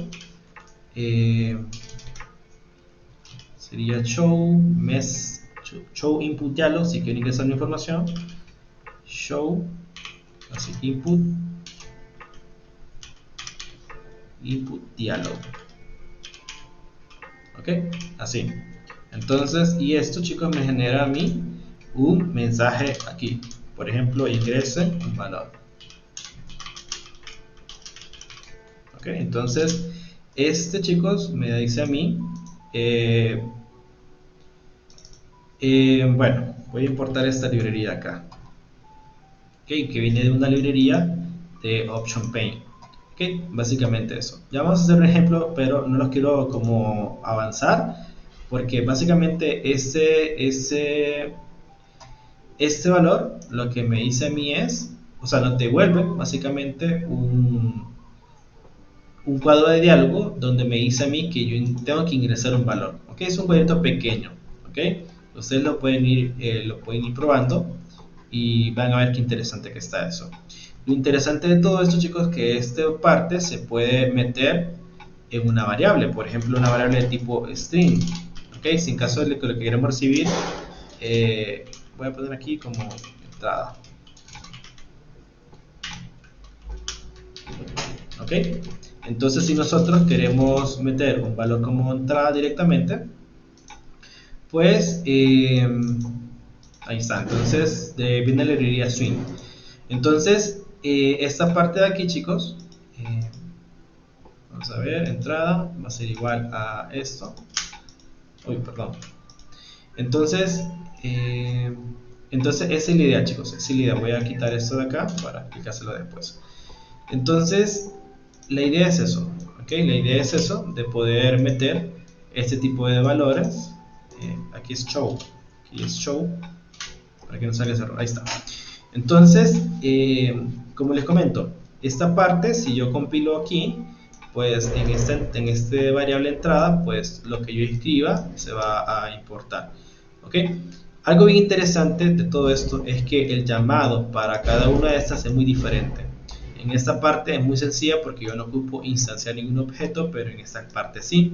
Sería show input dialog, si quiero ingresar una información, show, así input dialog, ok, así. Entonces, y esto, chicos, me genera a mí un mensaje aquí, por ejemplo, ingrese un valor, ok. Entonces, chicos, me dice a mí bueno, voy a importar esta librería acá, okay, que viene de una librería de Option Pane. Okay, básicamente eso. Ya vamos a hacer un ejemplo, pero no los quiero como avanzar, porque básicamente este valor lo que me dice a mí es, o sea, nos devuelve básicamente un cuadro de diálogo donde me dice a mí que yo tengo que ingresar un valor. Okay, es un cuadrito pequeño. Okay, ustedes lo pueden ir probando y van a ver qué interesante que está eso. Lo interesante de todo esto, chicos, que esta parte se puede meter en una variable, por ejemplo, una variable de tipo string. ¿Ok? Si en caso de que lo que queremos recibir, voy a poner aquí como entrada. ¿Ok? Entonces, si nosotros queremos meter un valor como entrada directamente, pues ahí está. Entonces, viene la librería swing. Entonces, esta parte de aquí, chicos, vamos a ver, entrada va a ser igual a esto. Uy, perdón. Entonces, esa es la idea, chicos. Esa es la idea. Voy a quitar esto de acá para explicárselo después. Entonces, la idea es eso. ¿Ok? La idea es eso, de poder meter este tipo de valores. Aquí es show. Aquí es show. Para que no salga ese error. Ahí está. Entonces, como les comento, esta parte, si yo compilo aquí, pues en este variable entrada, pues lo que yo escriba se va a importar. ¿Ok? Algo bien interesante de todo esto es que el llamado para cada una de estas es muy diferente. En esta parte es muy sencilla porque yo no ocupo instanciar ningún objeto, pero en esta parte sí.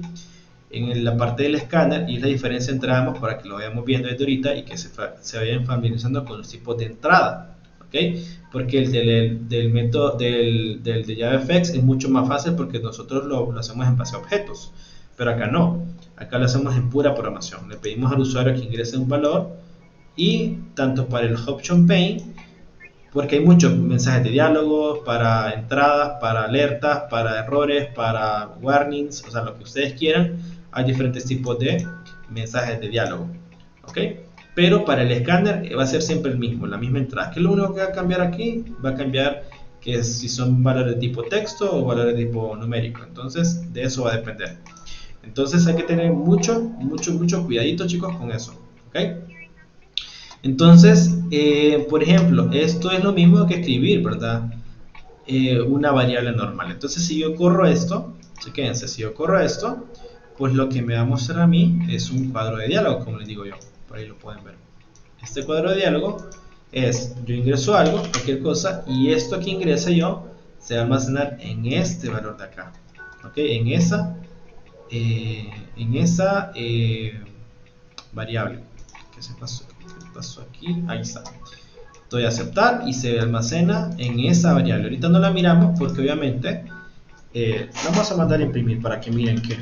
En la parte del escáner, y es la diferencia entre ambos para que lo vayamos viendo desde ahorita y que se vayan familiarizando con los tipos de entrada. ¿Okay? Porque el del método de JavaFX es mucho más fácil porque nosotros lo hacemos en base a objetos, pero acá no, acá lo hacemos en pura programación. Le pedimos al usuario que ingrese un valor y tanto para el option pane, porque hay muchos mensajes de diálogo, para entradas, para alertas, para errores, para warnings, o sea, lo que ustedes quieran, hay diferentes tipos de mensajes de diálogo. ¿Ok? Pero para el escáner va a ser siempre el mismo, la misma entrada. ¿Qué es lo único que va a cambiar aquí? Va a cambiar que es si son valores de tipo texto o valores de tipo numérico. Entonces, de eso va a depender. Entonces hay que tener mucho cuidadito, chicos, con eso. ¿Ok? Entonces, por ejemplo, esto es lo mismo que escribir, ¿verdad? Una variable normal. Entonces, si yo corro esto, chequense, si yo corro esto, pues lo que me va a mostrar a mí es un cuadro de diálogo, como les digo yo. Por ahí lo pueden ver. Este cuadro de diálogo es, yo ingreso algo, cualquier cosa, y esto que ingrese yo se va a almacenar en este valor de acá. ¿Ok? En esa variable. ¿Qué se pasó? Aquí, ahí está. Doy a aceptar y se almacena en esa variable. Ahorita no la miramos porque obviamente lo vamos a mandar a imprimir para que miren que.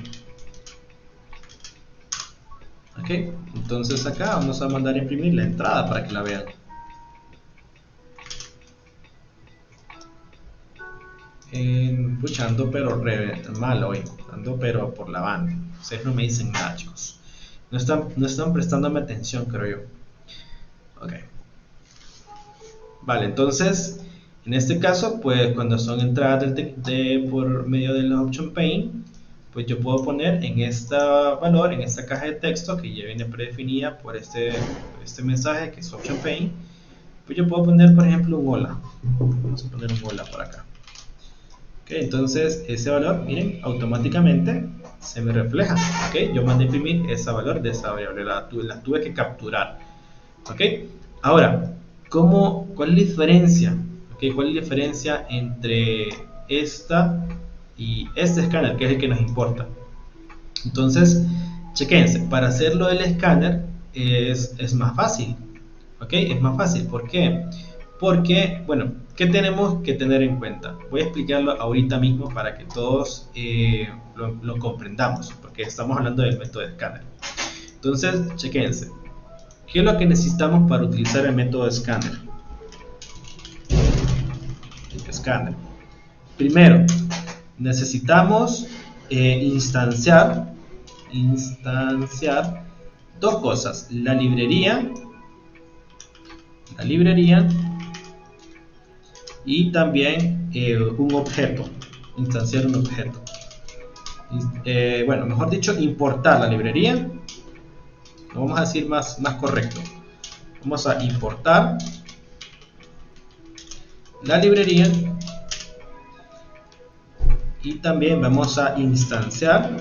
Ok, entonces acá vamos a mandar a imprimir la entrada para que la vean. Pucha, ando pero mal hoy, ando pero por la banda. Ustedes no me dicen nada, chicos. No están prestándome atención, creo yo. Ok. Vale, entonces, en este caso, pues cuando son entradas por medio de la option pane, pues yo puedo poner en este valor, en esta caja de texto que ya viene predefinida por este mensaje que es option pane, pues yo puedo poner, por ejemplo, un hola. Vamos a poner un hola por acá. Ok, entonces ese valor, miren, automáticamente se me refleja. Ok, yo mandé a imprimir ese valor de esa variable, la tuve que capturar. Ok, ahora, ¿cuál es la diferencia? Okay, ¿cuál es la diferencia entre esta y este escáner, que es el que nos importa? Entonces, chequense, para hacerlo del escáner es más fácil. ¿Ok? Es más fácil. ¿Por qué? Porque, bueno, ¿qué tenemos que tener en cuenta? Voy a explicarlo ahorita mismo para que todos lo comprendamos, porque estamos hablando del método de escáner. Entonces, chequense. ¿Qué es lo que necesitamos para utilizar el método de escáner? Escáner. Primero, necesitamos instanciar dos cosas: la librería y también un objeto, instanciar un objeto. Bueno, mejor dicho, importar la librería. Lo vamos a decir más correcto. Vamos a importar la librería y también vamos a instanciar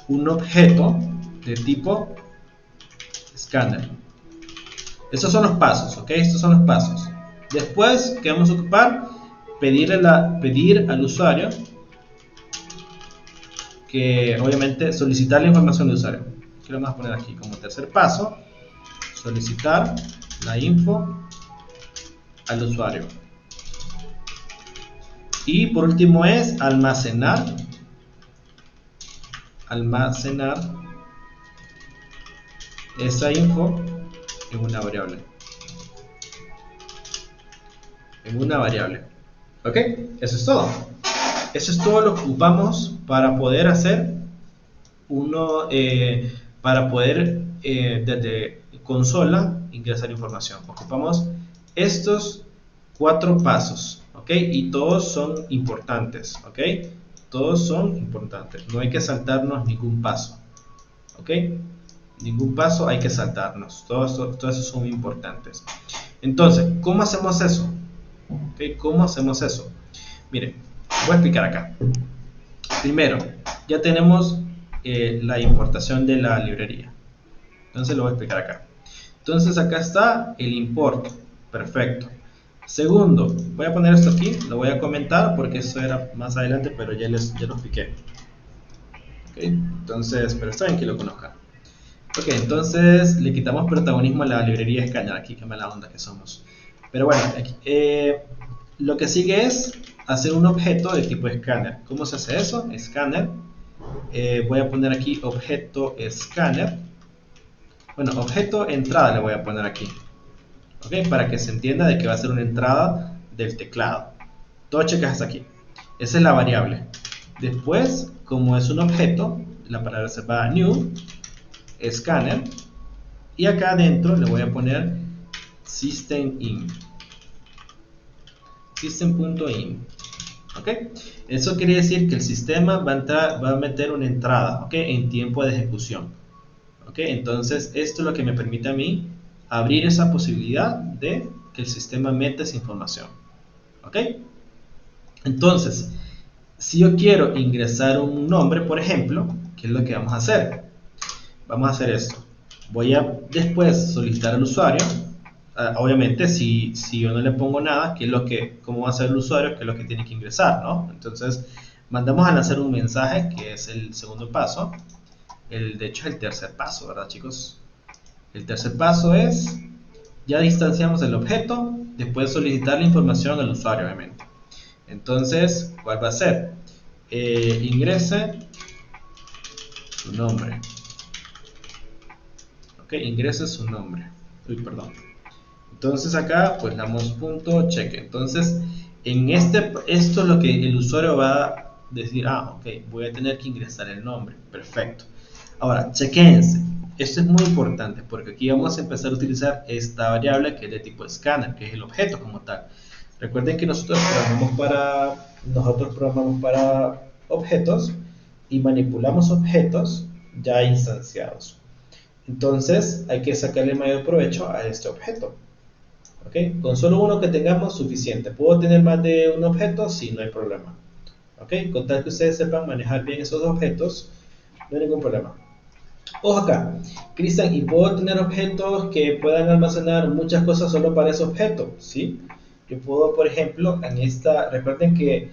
un objeto de tipo scanner. Estos son los pasos, ¿ok? Estos son los pasos. Después, ¿qué vamos a ocupar? Pedir al usuario que, obviamente, solicitar la información del usuario. ¿Qué le vamos a poner aquí? Como tercer paso, solicitar la info al usuario. Y por último es almacenar esa info en una variable. ¿Ok? Eso es todo. Eso es todo lo que ocupamos para poder hacer para poder desde consola ingresar información. Ocupamos estos 4 pasos, ¿ok? Y todos son importantes, ¿ok? Todos son importantes. No hay que saltarnos ningún paso, ¿ok? Ningún paso hay que saltarnos. Todos esos son importantes. Entonces, ¿cómo hacemos eso? ¿Okay? ¿Cómo hacemos eso? Miren, voy a explicar acá. Primero, ya tenemos la importación de la librería. Entonces lo voy a explicar acá. Entonces acá está el import. Perfecto. Segundo, voy a poner esto aquí, lo voy a comentar porque eso era más adelante, pero ya lo expliqué. Okay, entonces, pero está bien que lo conozcan. Ok, entonces le quitamos protagonismo a la librería escáner. Aquí, qué mala onda que somos. Pero bueno, aquí, lo que sigue es hacer un objeto de tipo escáner. ¿Cómo se hace eso? Escáner. Voy a poner aquí objeto escáner. Bueno, objeto entrada le voy a poner aquí. Ok, para que se entienda de que va a ser una entrada del teclado. Todo checas hasta aquí. Esa es la variable. Después, como es un objeto, la palabra se va a new scanner. Y acá adentro le voy a poner system.in. System.in. ¿Ok? Eso quiere decir que el sistema va a meter una entrada, ¿ok? En tiempo de ejecución. ¿Ok? Entonces, esto es lo que me permite a mí abrir esa posibilidad de que el sistema meta esa información. ¿Ok? Entonces, si yo quiero ingresar un nombre, por ejemplo, ¿qué es lo que vamos a hacer? Vamos a hacer esto. Voy a después solicitar al usuario. Obviamente, si yo no le pongo nada, ¿cómo va a ser el usuario? ¿Qué es lo que tiene que ingresar? ¿No? Entonces, mandamos a lanzar un mensaje, que es el segundo paso. De hecho, es el tercer paso, ¿verdad, chicos? El tercer paso es, ya distanciamos el objeto, después solicitar la información al usuario, obviamente. Entonces, ¿cuál va a ser? Ingrese su nombre. Ok, ingrese su nombre. Uy, perdón. Entonces acá pues damos punto cheque. Entonces esto es lo que el usuario va a decir, ok, voy a tener que ingresar el nombre. Perfecto. Ahora, chequense. Esto es muy importante porque aquí vamos a empezar a utilizar esta variable que es de tipo scanner, que es el objeto como tal. Recuerden que nosotros programamos para objetos y manipulamos objetos ya instanciados. Entonces hay que sacarle mayor provecho a este objeto. ¿Okay? Con solo uno que tengamos suficiente. ¿Puedo tener más de un objeto? Sí, no hay problema. ¿Okay? Con tal que ustedes sepan manejar bien esos objetos, no hay ningún problema. Ojo acá, Cristian, ¿y puedo tener objetos que puedan almacenar muchas cosas solo para ese objeto? Sí. Yo puedo, por ejemplo, recuerden que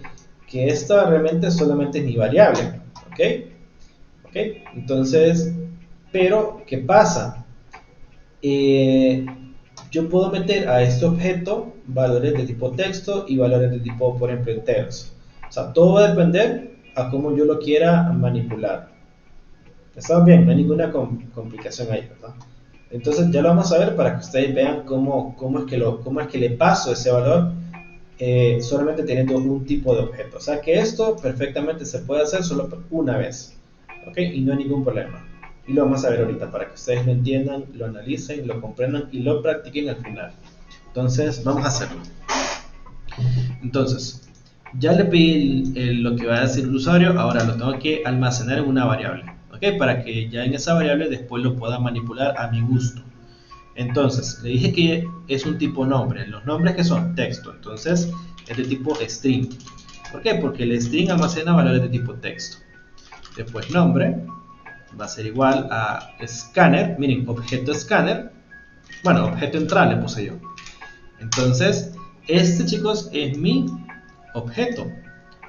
esta realmente solamente es mi variable. ¿Ok? ¿Ok? Entonces, pero, ¿qué pasa? Yo puedo meter a este objeto valores de tipo texto y valores de tipo, por ejemplo, enteros. O sea, todo va a depender a cómo yo lo quiera manipular. ¿Está bien? No hay ninguna complicación ahí, ¿verdad? Entonces ya lo vamos a ver para que ustedes vean cómo es que le paso ese valor solamente teniendo un tipo de objeto. O sea que esto perfectamente se puede hacer solo una vez. ¿Ok? Y no hay ningún problema. Y lo vamos a ver ahorita para que ustedes lo entiendan, lo analicen, lo comprendan y lo practiquen al final. Entonces, vamos a hacerlo. Entonces, ya le pedí lo que va a decir el usuario, ahora lo tengo que almacenar en una variable. ¿Ok? Para que ya en esa variable después lo pueda manipular a mi gusto. Entonces, le dije que es un tipo nombre. Los nombres que son texto. Entonces, es de tipo string. ¿Por qué? Porque el string almacena valores de tipo texto. Después nombre va a ser igual a scanner, miren, objeto scanner, bueno, objeto entrada le puse yo. Entonces, este, chicos, es mi objeto.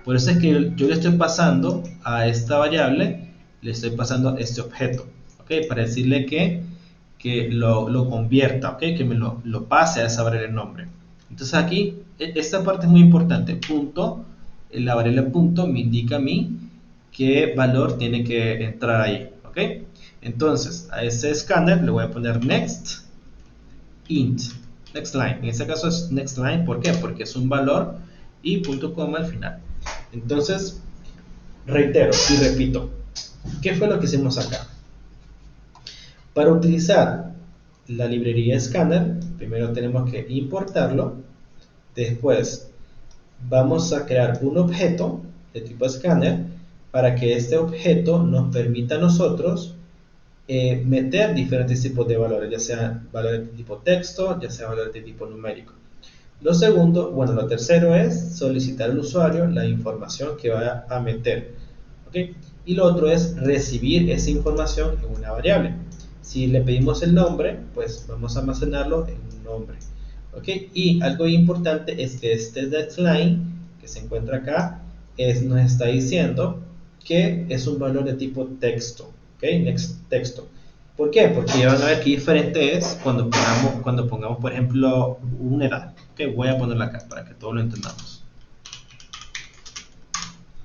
Por eso es que yo le estoy pasando a esta variable, le estoy pasando este objeto, ¿ok? Para decirle que lo convierta, ¿ok? Que me lo pase a esa variable nombre. Entonces aquí, esta parte es muy importante, punto, la variable punto me indica a mí qué valor tiene que entrar ahí, ¿ok? Entonces, a ese escáner le voy a poner next int, next line. En este caso es next line, ¿por qué? Porque es un valor y punto coma al final. Entonces, reitero y repito, ¿qué fue lo que hicimos acá? Para utilizar la librería Scanner, primero tenemos que importarlo, después vamos a crear un objeto de tipo Scanner para que este objeto nos permita a nosotros meter diferentes tipos de valores, ya sea valores de tipo texto, ya sea valores de tipo numérico. Lo tercero es solicitar al usuario la información que va a meter. ¿Okay? Y lo otro es recibir esa información en una variable. Si le pedimos el nombre, pues vamos a almacenarlo en un nombre. ¿Okay? Y algo importante es que este deadline que se encuentra acá nos está diciendo que es un valor de tipo texto. ¿Okay? Next texto. ¿Por qué? Porque ya van a ver qué diferente es cuando pongamos por ejemplo, una edad. ¿Okay? Voy a ponerla acá para que todos lo entendamos.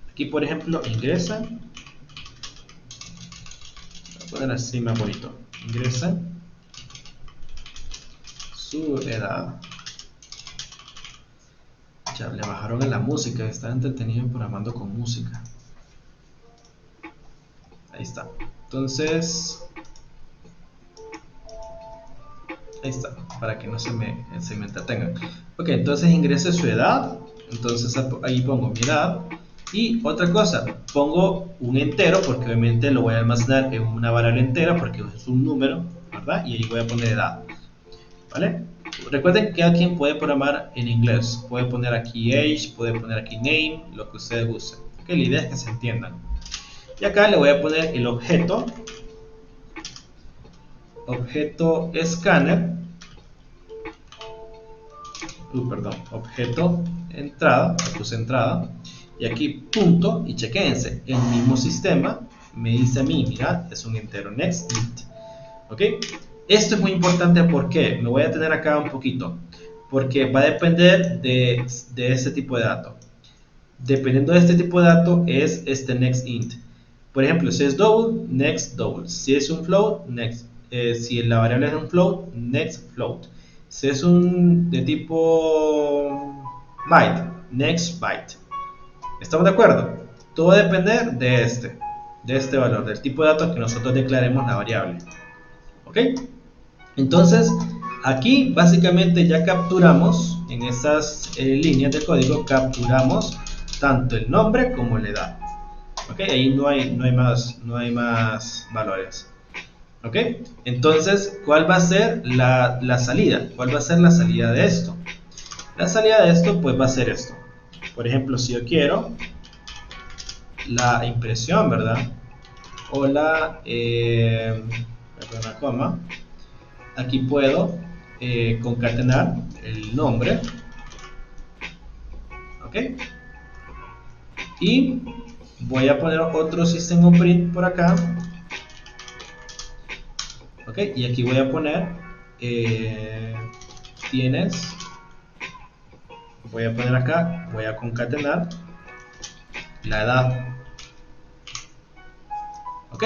Aquí, por ejemplo, ingresa. Voy a poner así más bonito. Ingresa su edad. Ya le bajaron a la música. Está entretenido programando con música. Ahí está. Entonces, ahí está, para que no se me entretengan. Ok, entonces ingrese su edad. Entonces ahí pongo mi edad. Y otra cosa, pongo un entero porque obviamente lo voy a almacenar en una variable entera porque es un número, ¿verdad? Y ahí voy a poner edad, ¿vale? Recuerden que cada quien puede programar en inglés. Puede poner aquí age, puede poner aquí name, lo que ustedes gusten. ¿Ok? La idea es que se entiendan. Y acá le voy a poner el objeto scanner, objeto entrada, puse entrada, y aquí punto, y chequense, el mismo sistema me dice a mí, mira, es un entero next int, ¿ok? Esto es muy importante porque me voy a tener acá un poquito, porque va a depender de ese tipo de datos. dependiendo de este tipo de dato, es este next int. Por ejemplo, si es double, next double. Si es un float, next. Si la variable es un float, next float. Si es un de tipo byte, next byte. ¿Estamos de acuerdo? Todo va a depender de este valor, del tipo de datos que nosotros declaremos la variable. ¿Ok? Entonces, aquí básicamente ya capturamos, en estas líneas de código, capturamos tanto el nombre como la edad. ¿Ok? Ahí no hay más valores. ¿Ok? Entonces, ¿cuál va a ser la salida? ¿Cuál va a ser la salida de esto? La salida de esto pues va a ser esto. Por ejemplo, si yo quiero la impresión, ¿verdad? O la coma, aquí puedo concatenar el nombre, ¿ok? Y voy a poner otro system.print por acá, ¿ok? Y aquí voy a poner tienes, voy a poner acá, voy a concatenar la edad, ¿ok?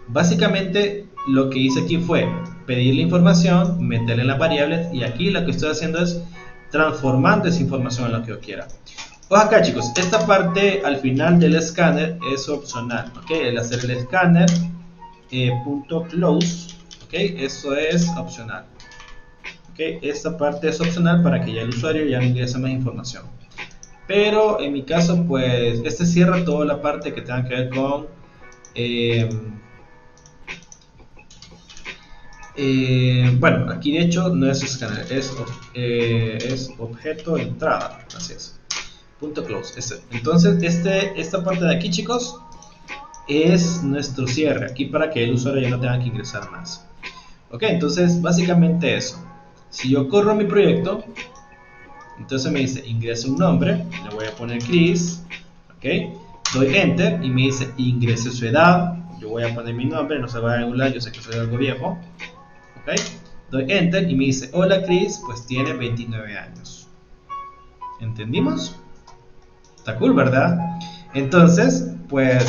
Básicamente lo que hice aquí fue pedir la información, meterla en las variables, y aquí lo que estoy haciendo es transformando esa información en lo que yo quiera. Ojo acá, chicos, esta parte al final del escáner es opcional, ¿ok? El hacer el escáner .close, ¿ok? Eso es opcional, ¿ok? Esta parte es opcional para que ya el usuario ya no ingrese más información. Pero en mi caso, pues, este cierra toda la parte que tenga que ver con bueno, aquí de hecho no es escáner, es objeto de entrada, así es, punto close. Entonces esta parte de aquí, chicos, es nuestro cierre, aquí para que el usuario ya no tenga que ingresar más. Ok, entonces básicamente eso. Si yo corro mi proyecto, entonces me dice ingrese un nombre, le voy a poner Chris, ok, doy enter y me dice ingrese su edad, yo voy a poner mi nombre, no se va a regular, yo sé que soy algo viejo. ¿Okay? Doy enter y me dice hola Chris, pues tiene 29 años. ¿Entendimos? Está cool, ¿verdad? Entonces, pues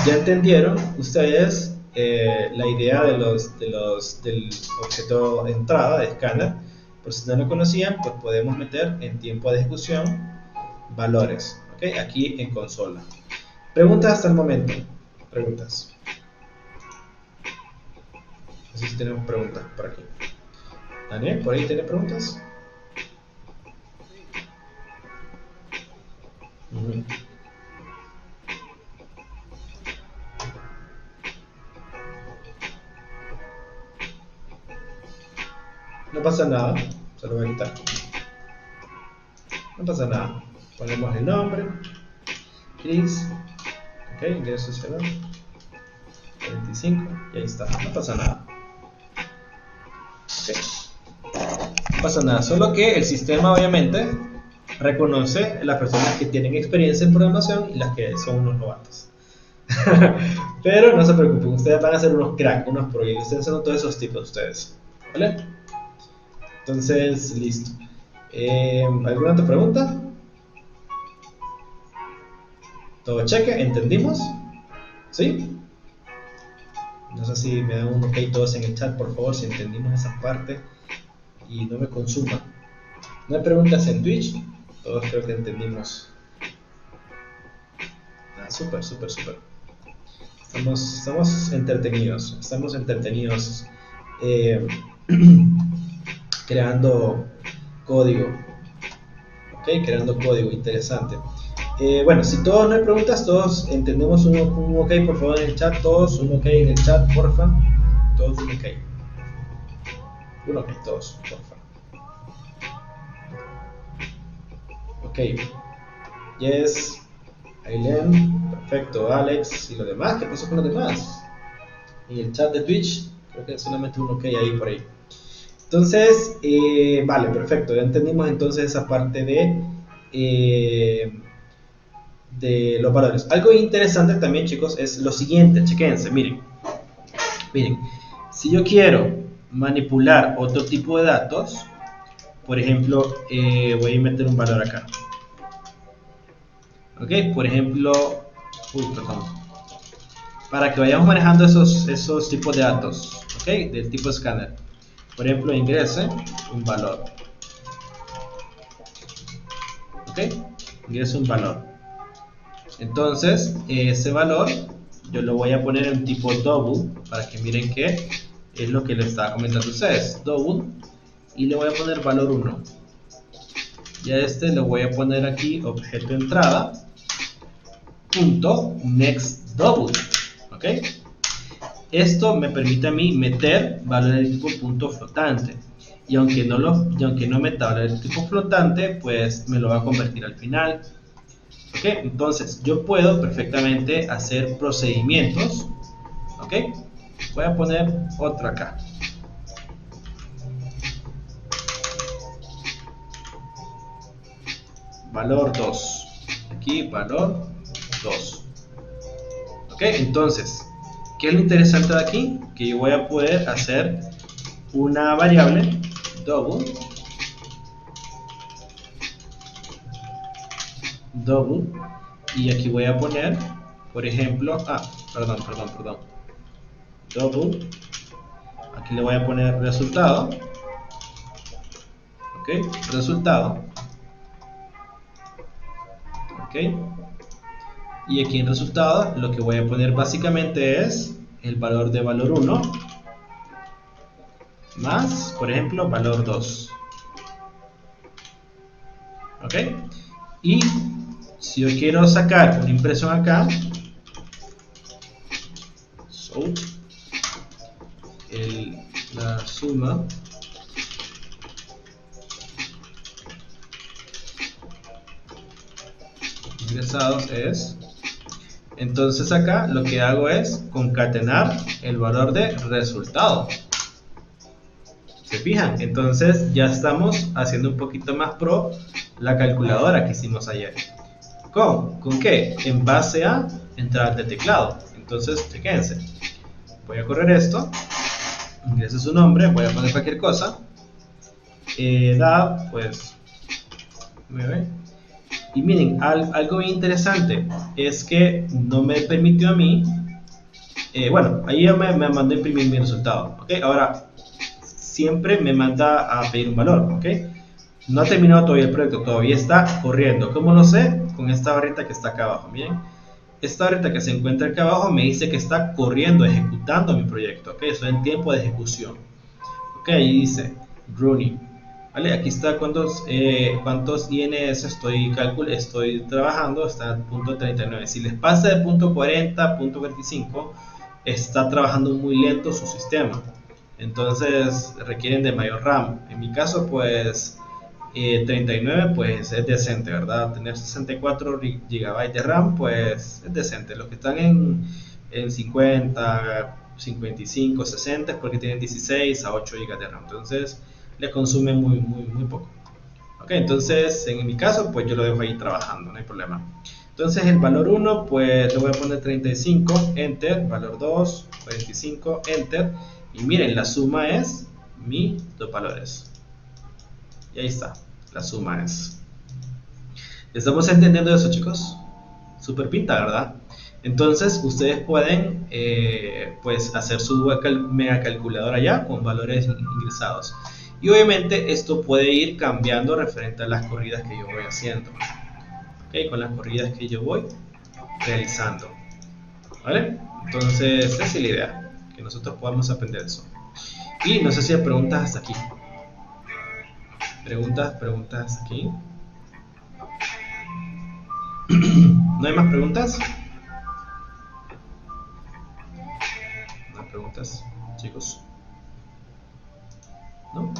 ya entendieron ustedes la idea del objeto de entrada de escáner. Por si no lo conocían, pues podemos meter en tiempo de ejecución valores, ¿ok? Aquí en consola. Preguntas hasta el momento. Preguntas. No sé si tenemos preguntas por aquí. Daniel, ¿por ahí tiene preguntas? No pasa nada, solo voy a quitar. No pasa nada. Ponemos el nombre, Chris, ok, ingreso ciudad, 25, y ahí está, no pasa nada. Okay. No pasa nada, solo que el sistema obviamente reconoce las personas que tienen experiencia en programación y las que son unos novatos. Pero no se preocupen, ustedes van a ser unos cracks, unos pro, y ustedes son todos esos tipos ustedes, ¿vale? Entonces, listo. ¿Alguna otra pregunta? ¿Todo cheque? ¿Entendimos? ¿Sí? No sé si me dan un ok todos en el chat, por favor, si entendimos esa parte y no me consuman. ¿No hay preguntas en Twitch? Todos creo que entendimos. Ah, súper, súper, súper. Estamos entretenidos, creando código, ok, creando código interesante. Bueno, si todos no hay preguntas, todos entendemos un ok, por favor, en el chat, todos un ok en el chat, porfa, todos un ok, todos, porfa. Ok, yes, Aileen, perfecto, Alex, y los demás, ¿qué pasó con los demás? En el chat de Twitch, creo que solamente un ok ahí por ahí. Entonces, vale, perfecto, ya entendimos entonces esa parte de los valores. Algo interesante también, chicos, es lo siguiente, chequense, miren, si yo quiero manipular otro tipo de datos, por ejemplo, voy a meter un valor acá, Ok, por ejemplo, perdón, para que vayamos manejando esos tipos de datos, ok, del tipo escáner. Por ejemplo, ingrese un valor, ok, ingrese un valor. Entonces, ese valor yo lo voy a poner en tipo double para que miren que es lo que les estaba comentando a ustedes, double, y le voy a poner valor 1. Y a este le voy a poner aquí objeto entrada punto next double, ok. Esto me permite a mí meter valores de tipo punto flotante, y aunque no meta valores de tipo flotante, pues me lo va a convertir al final. ¿Ok? Entonces yo puedo perfectamente hacer procedimientos. ¿Ok? Voy a poner otro acá. Valor 2. Aquí valor 2. ¿Ok? Entonces, ¿qué es lo interesante de aquí? Que yo voy a poder hacer una variable double y aquí voy a poner, por ejemplo, perdón, double, aquí le voy a poner resultado, ok, resultado, ok, y aquí en resultado lo que voy a poner básicamente es el valor de valor 1 más, por ejemplo, valor 2, ok, y si yo quiero sacar una impresión acá, la suma ingresados es, entonces acá lo que hago es concatenar el valor de resultado. ¿Se fijan? Entonces ya estamos haciendo un poquito más pro la calculadora que hicimos ayer. ¿Con qué? En base a entradas de teclado. Entonces, chequense. Voy a correr esto. Ingrese su nombre. Voy a poner cualquier cosa. Edad, pues 9. Y miren, algo bien interesante es que no me permitió a mí. Bueno, ahí ya me mandó a imprimir mi resultado. ¿Ok? Ahora, siempre me manda a pedir un valor. ¿Ok? No ha terminado todavía el proyecto, todavía está corriendo. ¿Cómo lo sé? Con esta barrita que está acá abajo. Miren, esta barrita que se encuentra acá abajo me dice que está corriendo, ejecutando mi proyecto. ¿Ok? Estoy en tiempo de ejecución. ¿Ok? Ahí dice running. ¿Vale? Aquí está cuántos INS estoy trabajando. Está en punto 39. Si les pasa de punto 40, punto 45, está trabajando muy lento su sistema. Entonces requieren de mayor RAM. En mi caso, pues 39 pues es decente, ¿verdad? Tener 64 GB de RAM pues es decente. Los que están en 50, 55, 60 es porque tienen 16 a 8 GB de RAM. Entonces le consume muy poco. Ok, entonces en mi caso pues yo lo dejo ahí trabajando, no hay problema. Entonces el valor 1 pues le voy a poner 35, enter, valor 2, 45, enter. Y miren, la suma es mis dos valores. Y ahí está, la suma es. ¿Estamos entendiendo eso, chicos? Super pinta, ¿verdad? Entonces ustedes pueden pues hacer su mega calculadora ya con valores ingresados. Y obviamente esto puede ir cambiando referente a las corridas que yo voy haciendo. ¿Ok? Con las corridas que yo voy realizando. ¿Vale? Entonces esa es la idea, que nosotros podamos aprender eso. Y no sé si hay preguntas hasta aquí. Preguntas hasta aquí. ¿No hay más preguntas? ¿No hay preguntas, chicos? ¿No?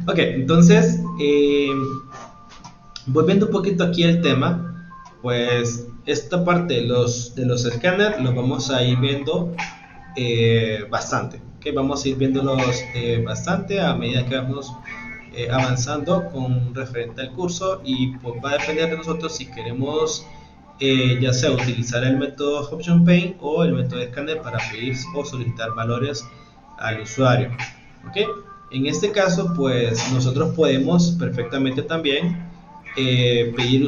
Ok, entonces, volviendo un poquito aquí al tema, pues esta parte de los escáneres los vamos a ir viendo bastante. Okay, vamos a ir viéndolos bastante a medida que vamos avanzando con referente al curso, y pues va a depender de nosotros si queremos ya sea utilizar el método Option Paint o el método escáner para pedir o solicitar valores al usuario. ¿Okay? En este caso pues nosotros podemos perfectamente también pedir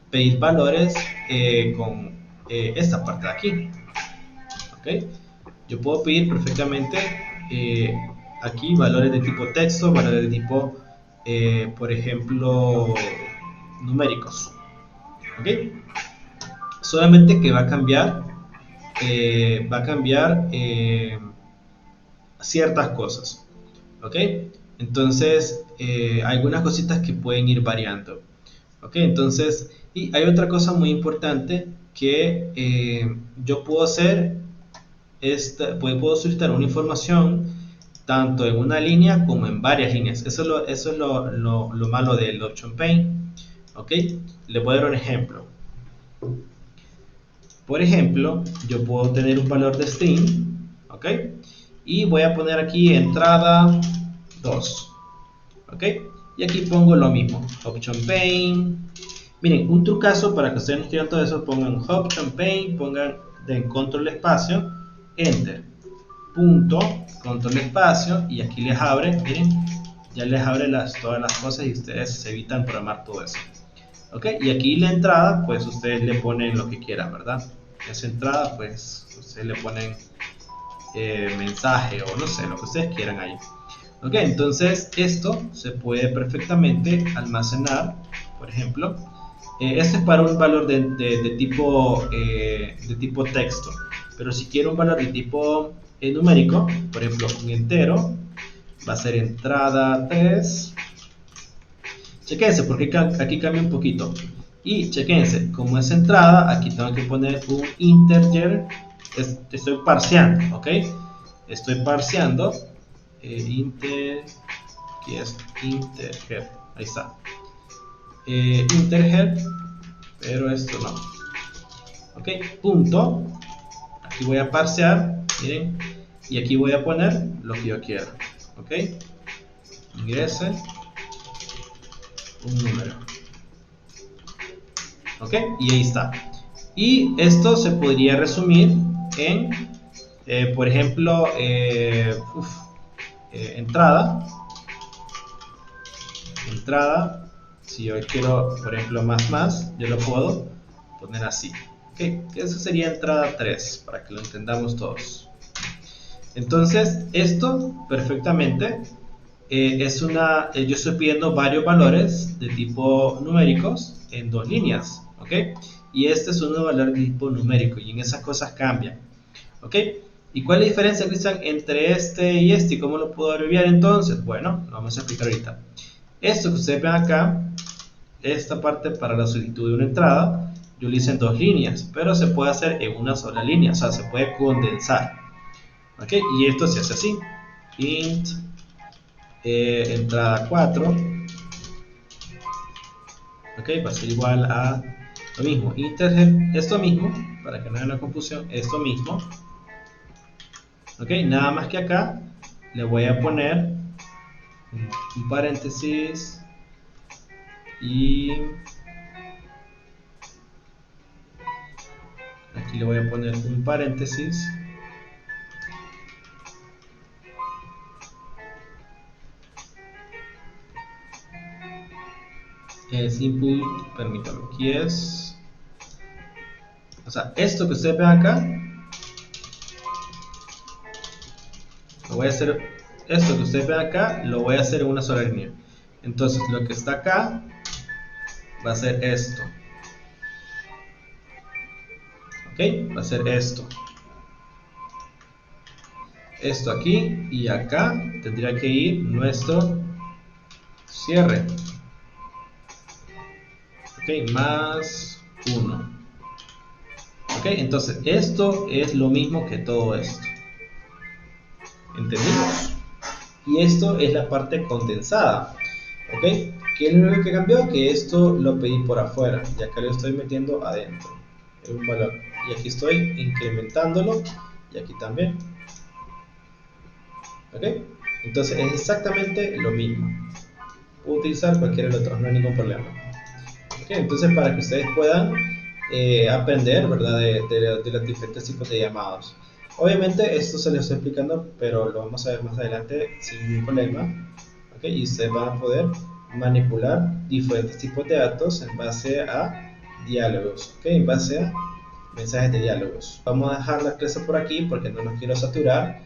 pedir valores con esta parte de aquí. ¿Okay? Yo puedo pedir perfectamente aquí valores de tipo texto, valores de tipo, por ejemplo, numéricos. ¿Okay? Solamente que va a cambiar ciertas cosas. ¿Ok? Entonces, hay algunas cositas que pueden ir variando. ¿Ok? Entonces, y hay otra cosa muy importante que yo puedo hacer, puedo solicitar una información tanto en una línea como en varias líneas. Eso es lo malo del Option Paint. ¿Ok? Le voy a dar un ejemplo. Por ejemplo, yo puedo tener un valor de string, ¿ok? Y voy a poner aquí entrada 2, ¿ok? Y aquí pongo lo mismo, Option Paint. Miren, un trucazo para que ustedes no escriban todo eso, pongan Option Paint, pongan de control espacio, Enter, punto, control espacio, y aquí les abre, miren, ya les abre todas las cosas y ustedes se evitan programar todo eso. ¿Ok? Y aquí la entrada, pues ustedes le ponen lo que quieran, ¿verdad? Esa entrada, pues ustedes le ponen mensaje o no sé, lo que ustedes quieran ahí. ¿Ok? Entonces esto se puede perfectamente almacenar, por ejemplo. Este es para un valor de tipo texto. Pero si quiero un valor de tipo numérico, por ejemplo, un entero, va a ser entrada 3. Chequense porque aquí cambia un poquito. Y chequense, como es entrada, aquí tengo que poner un integer. Estoy parseando, ¿ok? Estoy parseando. Aquí es integer. Ahí está. Integer, pero esto no. ¿Ok? Punto. Aquí voy a parsear, miren. Y aquí voy a poner lo que yo quiera. ¿Ok? Ingrese un número. ¿Ok? Y ahí está. Y esto se podría resumir en, por ejemplo, entrada. Si yo quiero, por ejemplo, más, yo lo puedo poner así. ¿Ok? Eso sería entrada 3, para que lo entendamos todos. Entonces, esto perfectamente yo estoy pidiendo varios valores de tipo numéricos en dos líneas, ¿ok? Y este es un valor de tipo numérico y en esas cosas cambian, ¿ok? ¿Y cuál es la diferencia, Cristian, entre este y este? ¿Cómo lo puedo abreviar entonces? Bueno, lo vamos a explicar ahorita. Esto que ustedes ven acá, esta parte para la solicitud de una entrada, yo lo hice en dos líneas, pero se puede hacer en una sola línea, o sea, se puede condensar, ¿ok? Y esto se hace así, int entrada 4, ok, va a ser igual a lo mismo, integer, esto mismo, para que no haya una confusión, esto mismo, ok, nada más que acá le voy a poner un paréntesis y aquí le voy a poner un paréntesis es input, permítame, aquí es, o sea, esto que ustedes ven acá, lo voy a hacer, esto que ustedes ven acá, lo voy a hacer en una sola línea. Entonces, lo que está acá va a ser esto, ok, va a ser esto aquí y acá tendría que ir nuestro cierre, ok, más 1. Ok, entonces esto es lo mismo que todo esto, ¿entendimos? Y esto es la parte condensada, ok. ¿Qué es lo único que cambió? Que esto lo pedí por afuera y acá lo estoy metiendo adentro en un valor y aquí estoy incrementándolo y aquí también, ok. Entonces es exactamente lo mismo, puedo utilizar cualquiera de los otros, no hay ningún problema. Okay, entonces para que ustedes puedan aprender, ¿verdad? De los diferentes tipos de llamados. Obviamente esto se lo estoy explicando, pero lo vamos a ver más adelante sin ningún problema. Okay, y ustedes van a poder manipular diferentes tipos de datos en base a diálogos, ¿ok? En base a mensajes de diálogos. Vamos a dejar la clase por aquí porque no los quiero saturar.